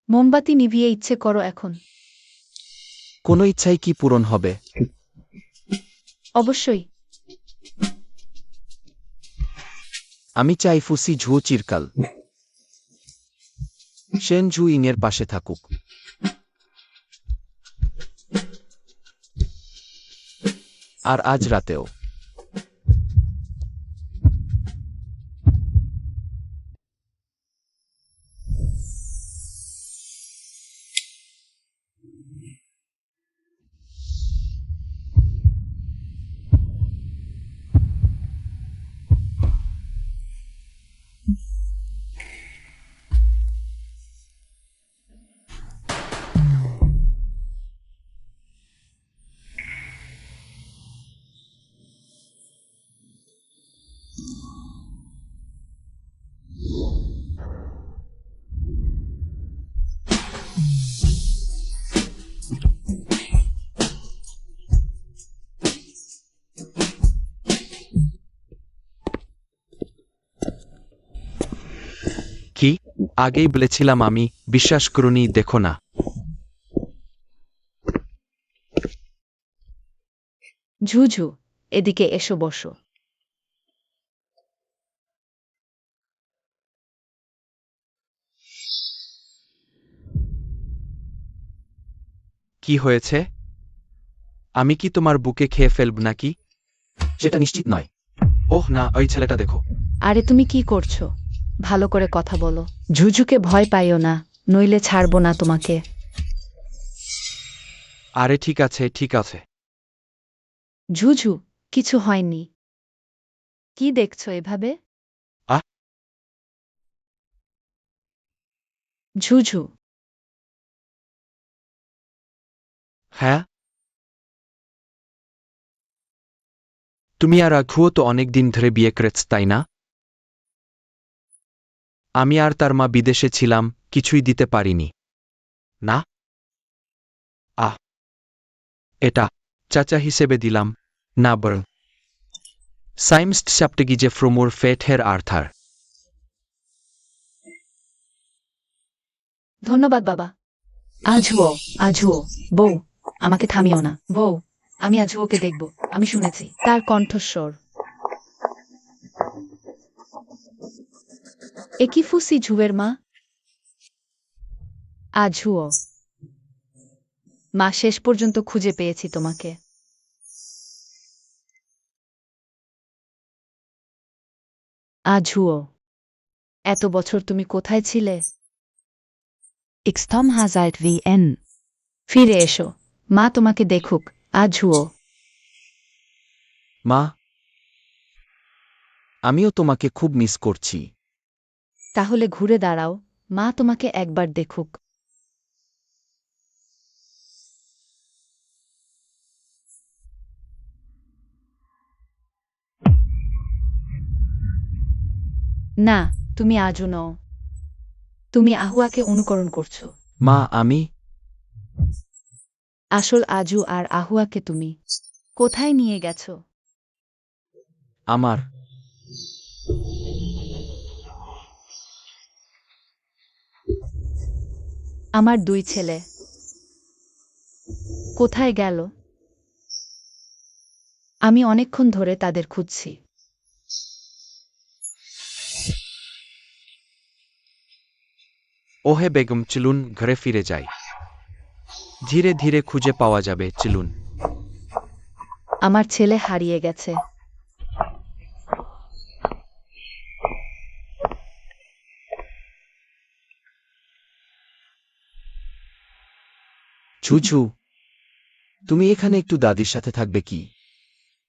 S1: মোমবাতি নিভিয়ে ইচ্ছে করো এখন।
S2: কোনো ইচ্ছাই কি পূরণ হবে?
S1: অবশ্যই।
S2: আমি চাই ফুসি ঝু চিরকাল শেন ঝু ইংয়ের পাশে থাকুক। আর আজ রাতেও।
S3: কি? আগেই বলেছিলাম আমি, বিশ্বাস করুনি, দেখো না।
S1: ঝুঝু, এদিকে এসো, বসো।
S3: কি হয়েছে? আমি কি তোমার বুকে খেয়ে ফেলব নাকি?
S2: সেটা নিশ্চিত নয়।
S3: ওহ না, ওই ছেলেটা দেখো।
S1: আরে তুমি কি করছো? ভালো করে কথা বলো। ঝুঝুকে ভয় পাইও না, নইলে ছাড়বো না তোমাকে।
S3: আরে ঠিক আছে, ঠিক আছে।
S1: ঝুঝু, কিছু হয়নি। কি দেখছো এভাবে?
S3: আহ?
S1: ঝুঝু,
S3: হ্যাঁ? তুমি আর আঘুও তো অনেক দিন ধরে বিয়ে করেছ, তাই না? আমি আর তার মা বিদেশে ছিলাম, কিছুই দিতে পারিনি। না? আহ, এটা চাচা হিসেবে দিলাম। না বরং সাইমস্ট সাপটেগি যে ফ্রোমোর ফেট হের আর্থার।
S1: ধন্যবাদ বাবা। আঝুও, আঝুও, বউ, আমাকে থামিও না। বউ, আমি আঝুওকে দেখব, আমি শুনেছি তার কণ্ঠস্বর। একই ফুসি ঝুয়ের মা? আঝুও, মা, শেষ পর্যন্ত খুঁজে পেয়েছি তোমাকে। আঝুও, এত বছর তুমি কোথায় ছিলে?
S4: Xtom har seit VN.
S1: ফিরে এসো, মা তোমাকে দেখুক। আঝুও,
S2: মা, আমিও তোমাকে খুব মিস করছি।
S1: তাহলে ঘুরে দাঁড়াও, মা তোমাকে একবার দেখুক। না, তুমি আজু নও। তুমি আহুয়াকে অনুকরণ করছো।
S2: মা, আমি
S1: আসল আজু আর আহুয়াকে তুমি কোথায় নিয়ে গেছো?
S2: আমার
S1: আমার দুই ছেলে কোথায় গেল? আমি অনেকক্ষণ ধরে তাদের খুঁজছি।
S3: ওহে বেগম, চলুন ঘরে ফিরে যাই। ধীরে ধীরে খুঁজে পাওয়া যাবে, চলুন।
S1: আমার ছেলে হারিয়ে গেছে।
S2: ঝুঝু, তুমি এখানে একটু দাদির সাথে থাকবে কি?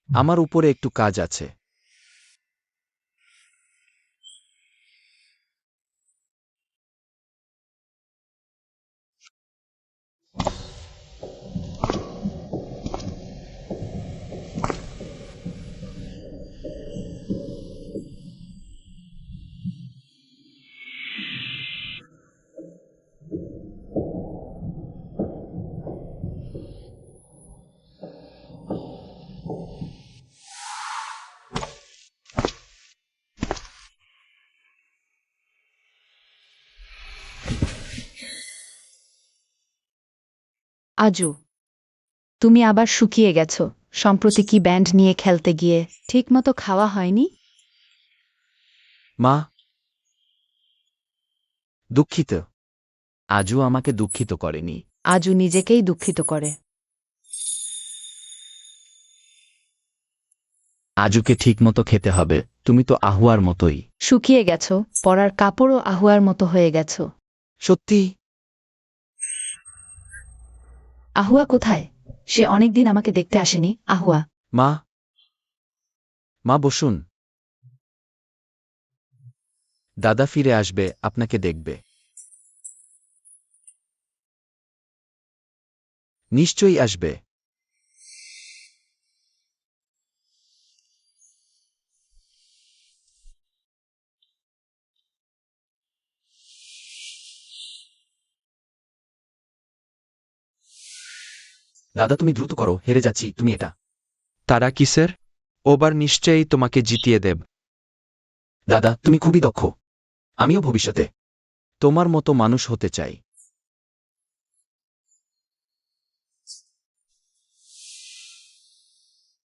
S2: আমার উপরে একটু কাজ আছে।
S1: আজু, তুমি আবার শুকিয়ে গেছো। সম্প্রতি কি ব্যান্ড নিয়ে খেলতে গিয়ে ঠিকমতো খাওয়া হয়নি?
S2: মা, দুঃখিত। আজও আমাকে দুঃখিত করেনি।
S1: আজু নিজেকেই দুঃখিত করে।
S2: আজুকে ঠিকমতো খেতে হবে। তুমি তো আহুয়ার মতোই।
S1: শুকিয়ে গেছো, পরার কাপড়ও আহুয়ার মতো হয়ে গেছো।
S2: সত্যি?
S1: আহুয়া কোথায়? সে অনেকদিন আমাকে দেখতে আসেনি। আহুয়া,
S2: মা, মা বসুন। দাদা ফিরে আসবে, আপনাকে দেখবে। নিশ্চয়ই আসবে। দাদা তুমি দ্রুত করো, হেরে যাচ্ছি, তুমি এটা।
S3: তারা কিসের? ওবার নিশ্চয়ই তোমাকে জিতিয়ে দেব।
S2: দাদা তুমি খুবই দক্ষ। আমিও ভবিষ্যতে তোমার মতো মানুষ হতে চাই।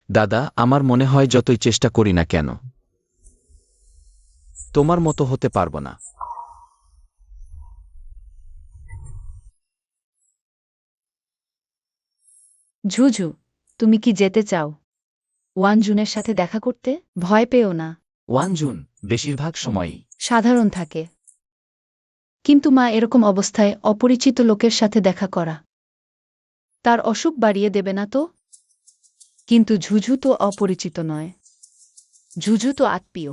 S2: দাদা আমার মনে হয় যতই চেষ্টা করি না কেন তোমার মতো হতে পারব না।
S1: ঝুঝু, তুমি কি যেতে চাও ওয়ানজুনের সাথে দেখা করতে? ভয় পেও না,
S2: ওয়ানজুন বেশিরভাগ সময়ই
S1: সাধারণ থাকে। কিন্তু মা, এরকম অবস্থায় অপরিচিত লোকের সাথে দেখা করা তার অসুখ বাড়িয়ে দেবে না তো? কিন্তু ঝুঝু তো অপরিচিত নয়। ঝুঝু তো আত্মীয়।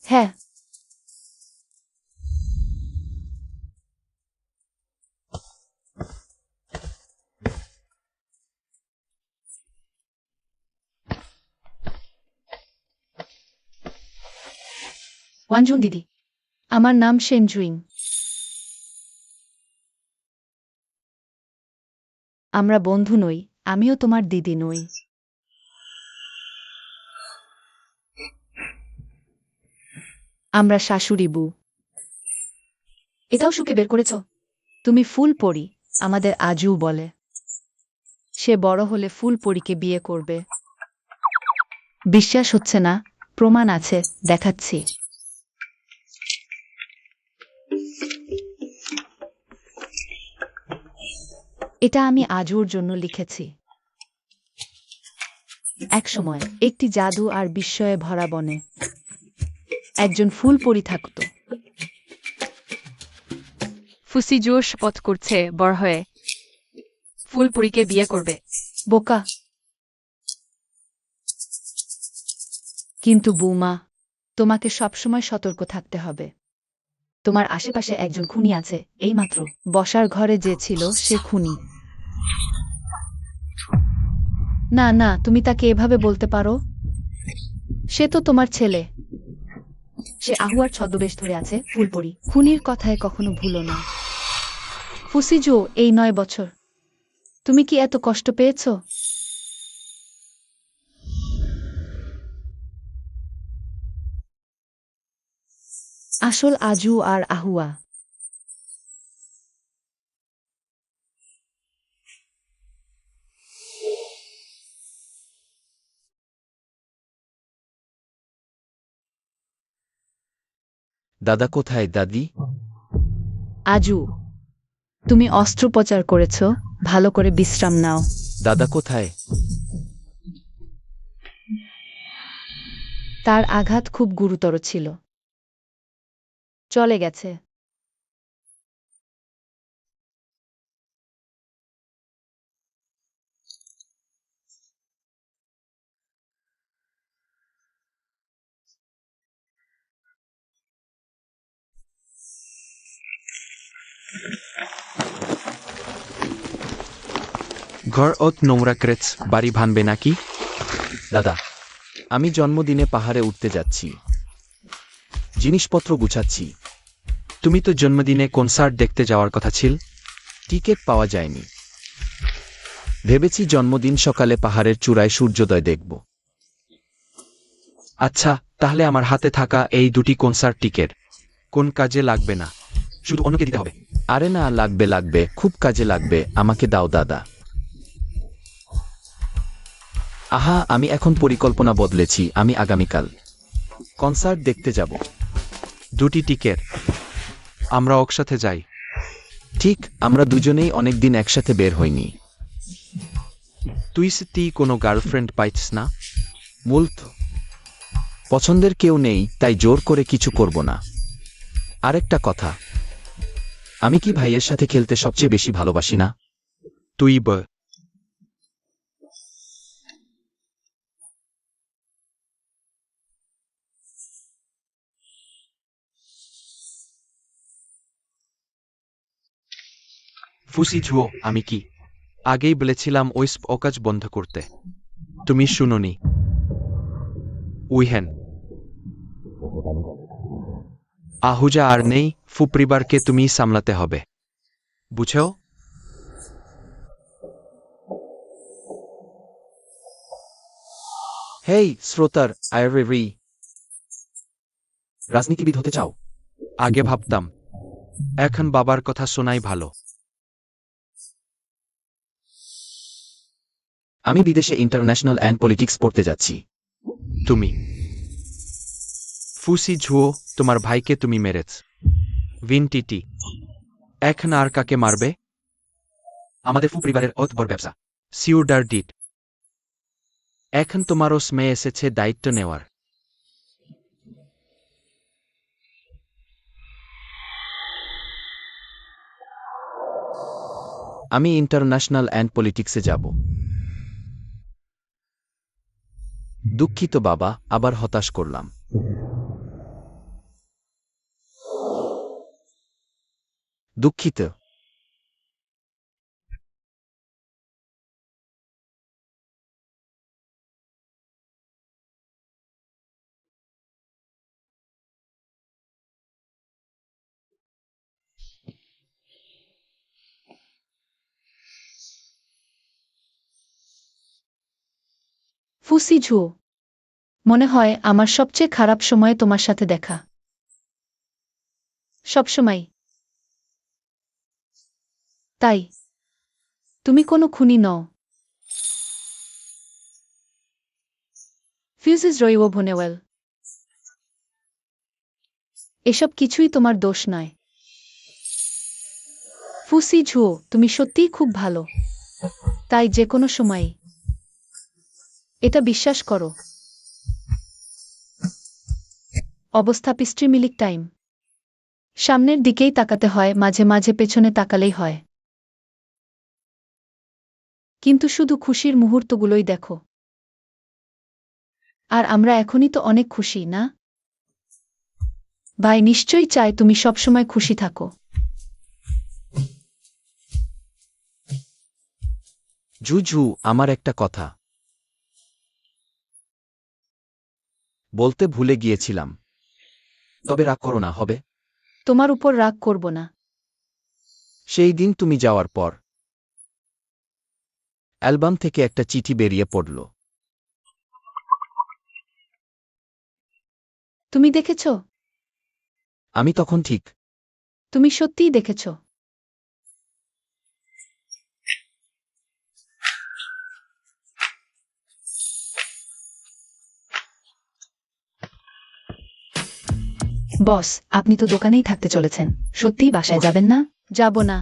S1: হ্যাঁ, ওয়ানজুন দিদি, আমার নাম শেনজুইং। আমরা বন্ধু নই, আমিও তোমার দিদি নই। আমরা শাশুড়ি বউ। এটাও শুকে বের করেছ? তুমি ফুল পরি, আমাদের আজু বলে। সে বড় হলে ফুল পরীকে বিয়ে করবে। বিশ্বাস হচ্ছে না? প্রমাণ আছে, দেখাচ্ছি। এটা আমি আজুর জন্য লিখেছি। একসময় একটি জাদু আর বিস্ময়ে ভরা বনে একজন ফুল পরী থাকত।
S6: ফুসি জোর শপথ করছে বড় হয়ে ফুলপুরিকে বিয়ে করবে।
S1: বোকা। কিন্তু বৌমা, তোমাকে সবসময় সতর্ক থাকতে হবে। তোমার আশেপাশে একজন খুনি আছে। এইমাত্র বসার ঘরে যে ছিল সে খুনি। না না, তুমি তাকে এভাবে বলতে পারো? সে তো তোমার ছেলে। সে আহুয়ার ছদ্মবেশ ধরে আছে। ফুলপরি খুনির কথায় কখনো ভুলো না। ফুসিজো, এই 9 বছর তুমি কি এত কষ্ট পেয়েছ? আসল আজু আর আহুয়া।
S2: দাদা কোথায় দাদি?
S1: আজু, তুমি অস্ত্রোপচার করেছ, ভালো করে বিশ্রাম নাও।
S2: দাদা কোথায়?
S1: তার আঘাত খুব গুরুতর ছিল, চলে গেছে।
S3: ঘর অত নোংরা ক্রেচ, বাড়ি ভাঙবে নাকি?
S2: দাদা আমি জন্মদিনে পাহাড়ে উঠতে যাচ্ছি, জিনিসপত্র গুছাচ্ছি।
S3: তুমি তো জন্মদিনে কনসার্ট দেখতে যাওয়ার কথা ছিল।
S2: টিকিট পাওয়া যায়নি। ভেবেছি জন্মদিন সকালে পাহাড়ের চূড়ায় সূর্যোদয় দেখব।
S3: আচ্ছা, তাহলে আমার হাতে থাকা এই 2টি কনসার্ট টিকেট কোন কাজে লাগবে না, শুধু অন্যকে দিতে হবে।
S2: আরে না, লাগবে লাগবে, খুব কাজে লাগবে, আমাকে দাও দাদা। আহা, আমি এখন পরিকল্পনা বদলেছি, আমি আগামীকাল কনসার্ট দেখতে যাব।
S3: 2টি টিকেট। আমরা একসাথে যাই।
S2: ঠিক, আমরা দুজনেই অনেকদিন একসাথে বের হইনি।
S3: তুই কোনো গার্লফ্রেন্ড পাইছিস না?
S2: মূলত পছন্দের কেউ নেই, তাই জোর করে কিছু করব না। আরেকটা কথা, আমি কি ভাইয়ের সাথে খেলতে সবচেয়ে বেশি ভালোবাসি না?
S3: তুই ফুসি ঝুও, আমি কি আগেই বলেছিলাম ওই অকাজ বন্ধ করতে? তুমি শুনোনি? উইহেন আহুজা আর নেই, পরিবারকে তুমি সামলাতে হবে, বুঝো?
S2: হেই শ্রোতার আইরি, রাজনীতিবিদ হতে চাও?
S3: আগে ভাবতাম, এখন বাবার কথা শোনাই ভালো।
S2: আমি বিদেশে ইন্টারন্যাশনাল অ্যান্ড পলিটিক্স পড়তে যাচ্ছি।
S3: তুমি ফুসি ঝুও, তোমার ভাইকে তুমি মেরেছ। ভিনটিটি এখন আর কাকে মারবে?
S2: আমাদের পরিবারের বড় ব্যবসা।
S3: সিউডার ডিট। এখন তোমারও মেয়ে এসেছে দায়িত্ব নেওয়ার।
S2: আমি ইন্টারন্যাশনাল অ্যান্ড পলিটিক্সে যাব। দুঃখিত বাবা, আবার হতাশ করলাম। দুঃখিত।
S1: ফুসি ঝুও, মনে হয় আমার সবচেয়ে খারাপ সময়ে তোমার সাথে দেখা। সবসময়। তাই তুমি কোনো খুনি নও। ফিউজিস রইও ভনেওয়েল। এসব কিছুই তোমার দোষ নয়। ফুসি ঝুও, তুমি সত্যিই খুব ভালো। তাই যে কোনো সময়ই এটা বিশ্বাস করো। অবস্থা মিলিক টাইম। সামনের দিকেই তাকাতে হয়, মাঝে মাঝে পেছনে তাকালেই হয়। কিন্তু শুধু খুশির মুহূর্তগুলোই দেখো। আর আমরা এখনই তো অনেক খুশি, না? ভাই নিশ্চয়ই চায় তুমি সবসময় খুশি থাকো।
S2: জুজু, আমার একটা কথা বলতে ভুলে গিয়েছিলাম। তবে রাগ করো না, হবে?
S1: তোমার উপর রাগ করব না।
S2: সেই দিন তুমি যাওয়ার পর অ্যালবাম থেকে একটা চিঠি বেরিয়ে পড়ল।
S1: তুমি দেখেছ?
S2: আমি তখন ঠিক
S1: তুমি সত্যিই দেখেছ? বস, আপনি তো দোকানেই থাকতে চলেছেন। সত্যিই বাসায় যাবেন না? যাব না।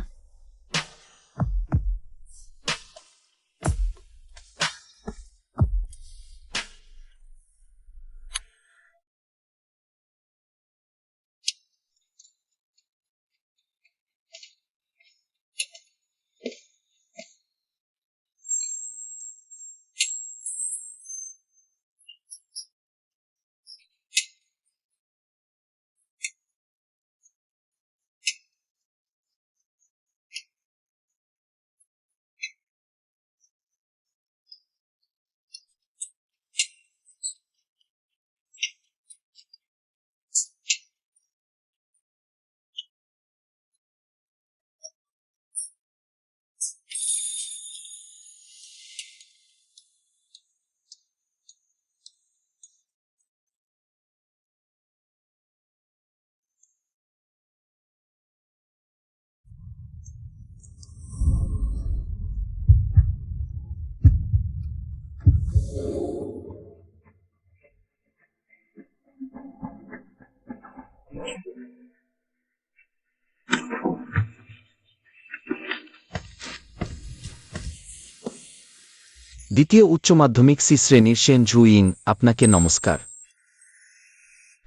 S2: দ্বিতীয় উচ্চ মাধ্যমিক সি শ্রেণীর সেন ঝুইং, আপনাকে নমস্কার।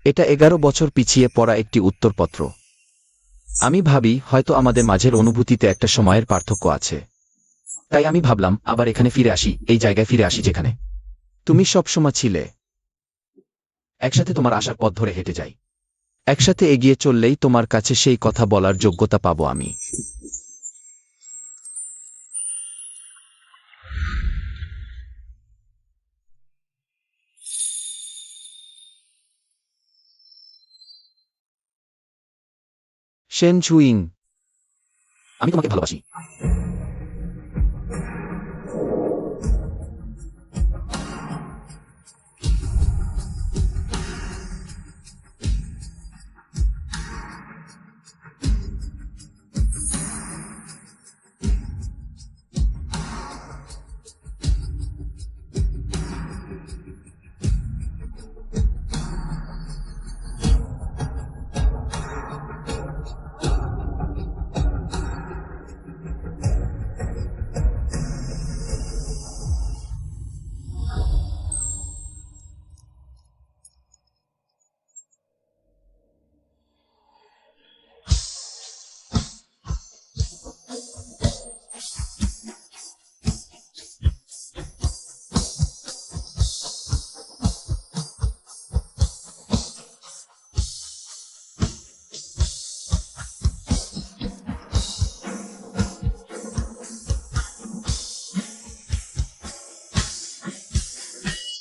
S2: এটা 11 বছর পিছিয়ে পড়া একটি উত্তরপত্র। আমি ভাবি হয়তো আমাদের মাঝের অনুভূতিতে একটা সময়ের পার্থক্য আছে। তাই আমি ভাবলাম আবার এখানে ফিরে আসি, এই জায়গায় ফিরে আসি যেখানে তুমি সবসময় ছিলে। একসাথে তোমার আসার পথ ধরে হেঁটে যাই। একসাথে এগিয়ে চললেই তোমার কাছে সেই কথা বলার যোগ্যতা পাবো আমি। সেন ঝুইং, আমি তোমাকে ভালোবাসি।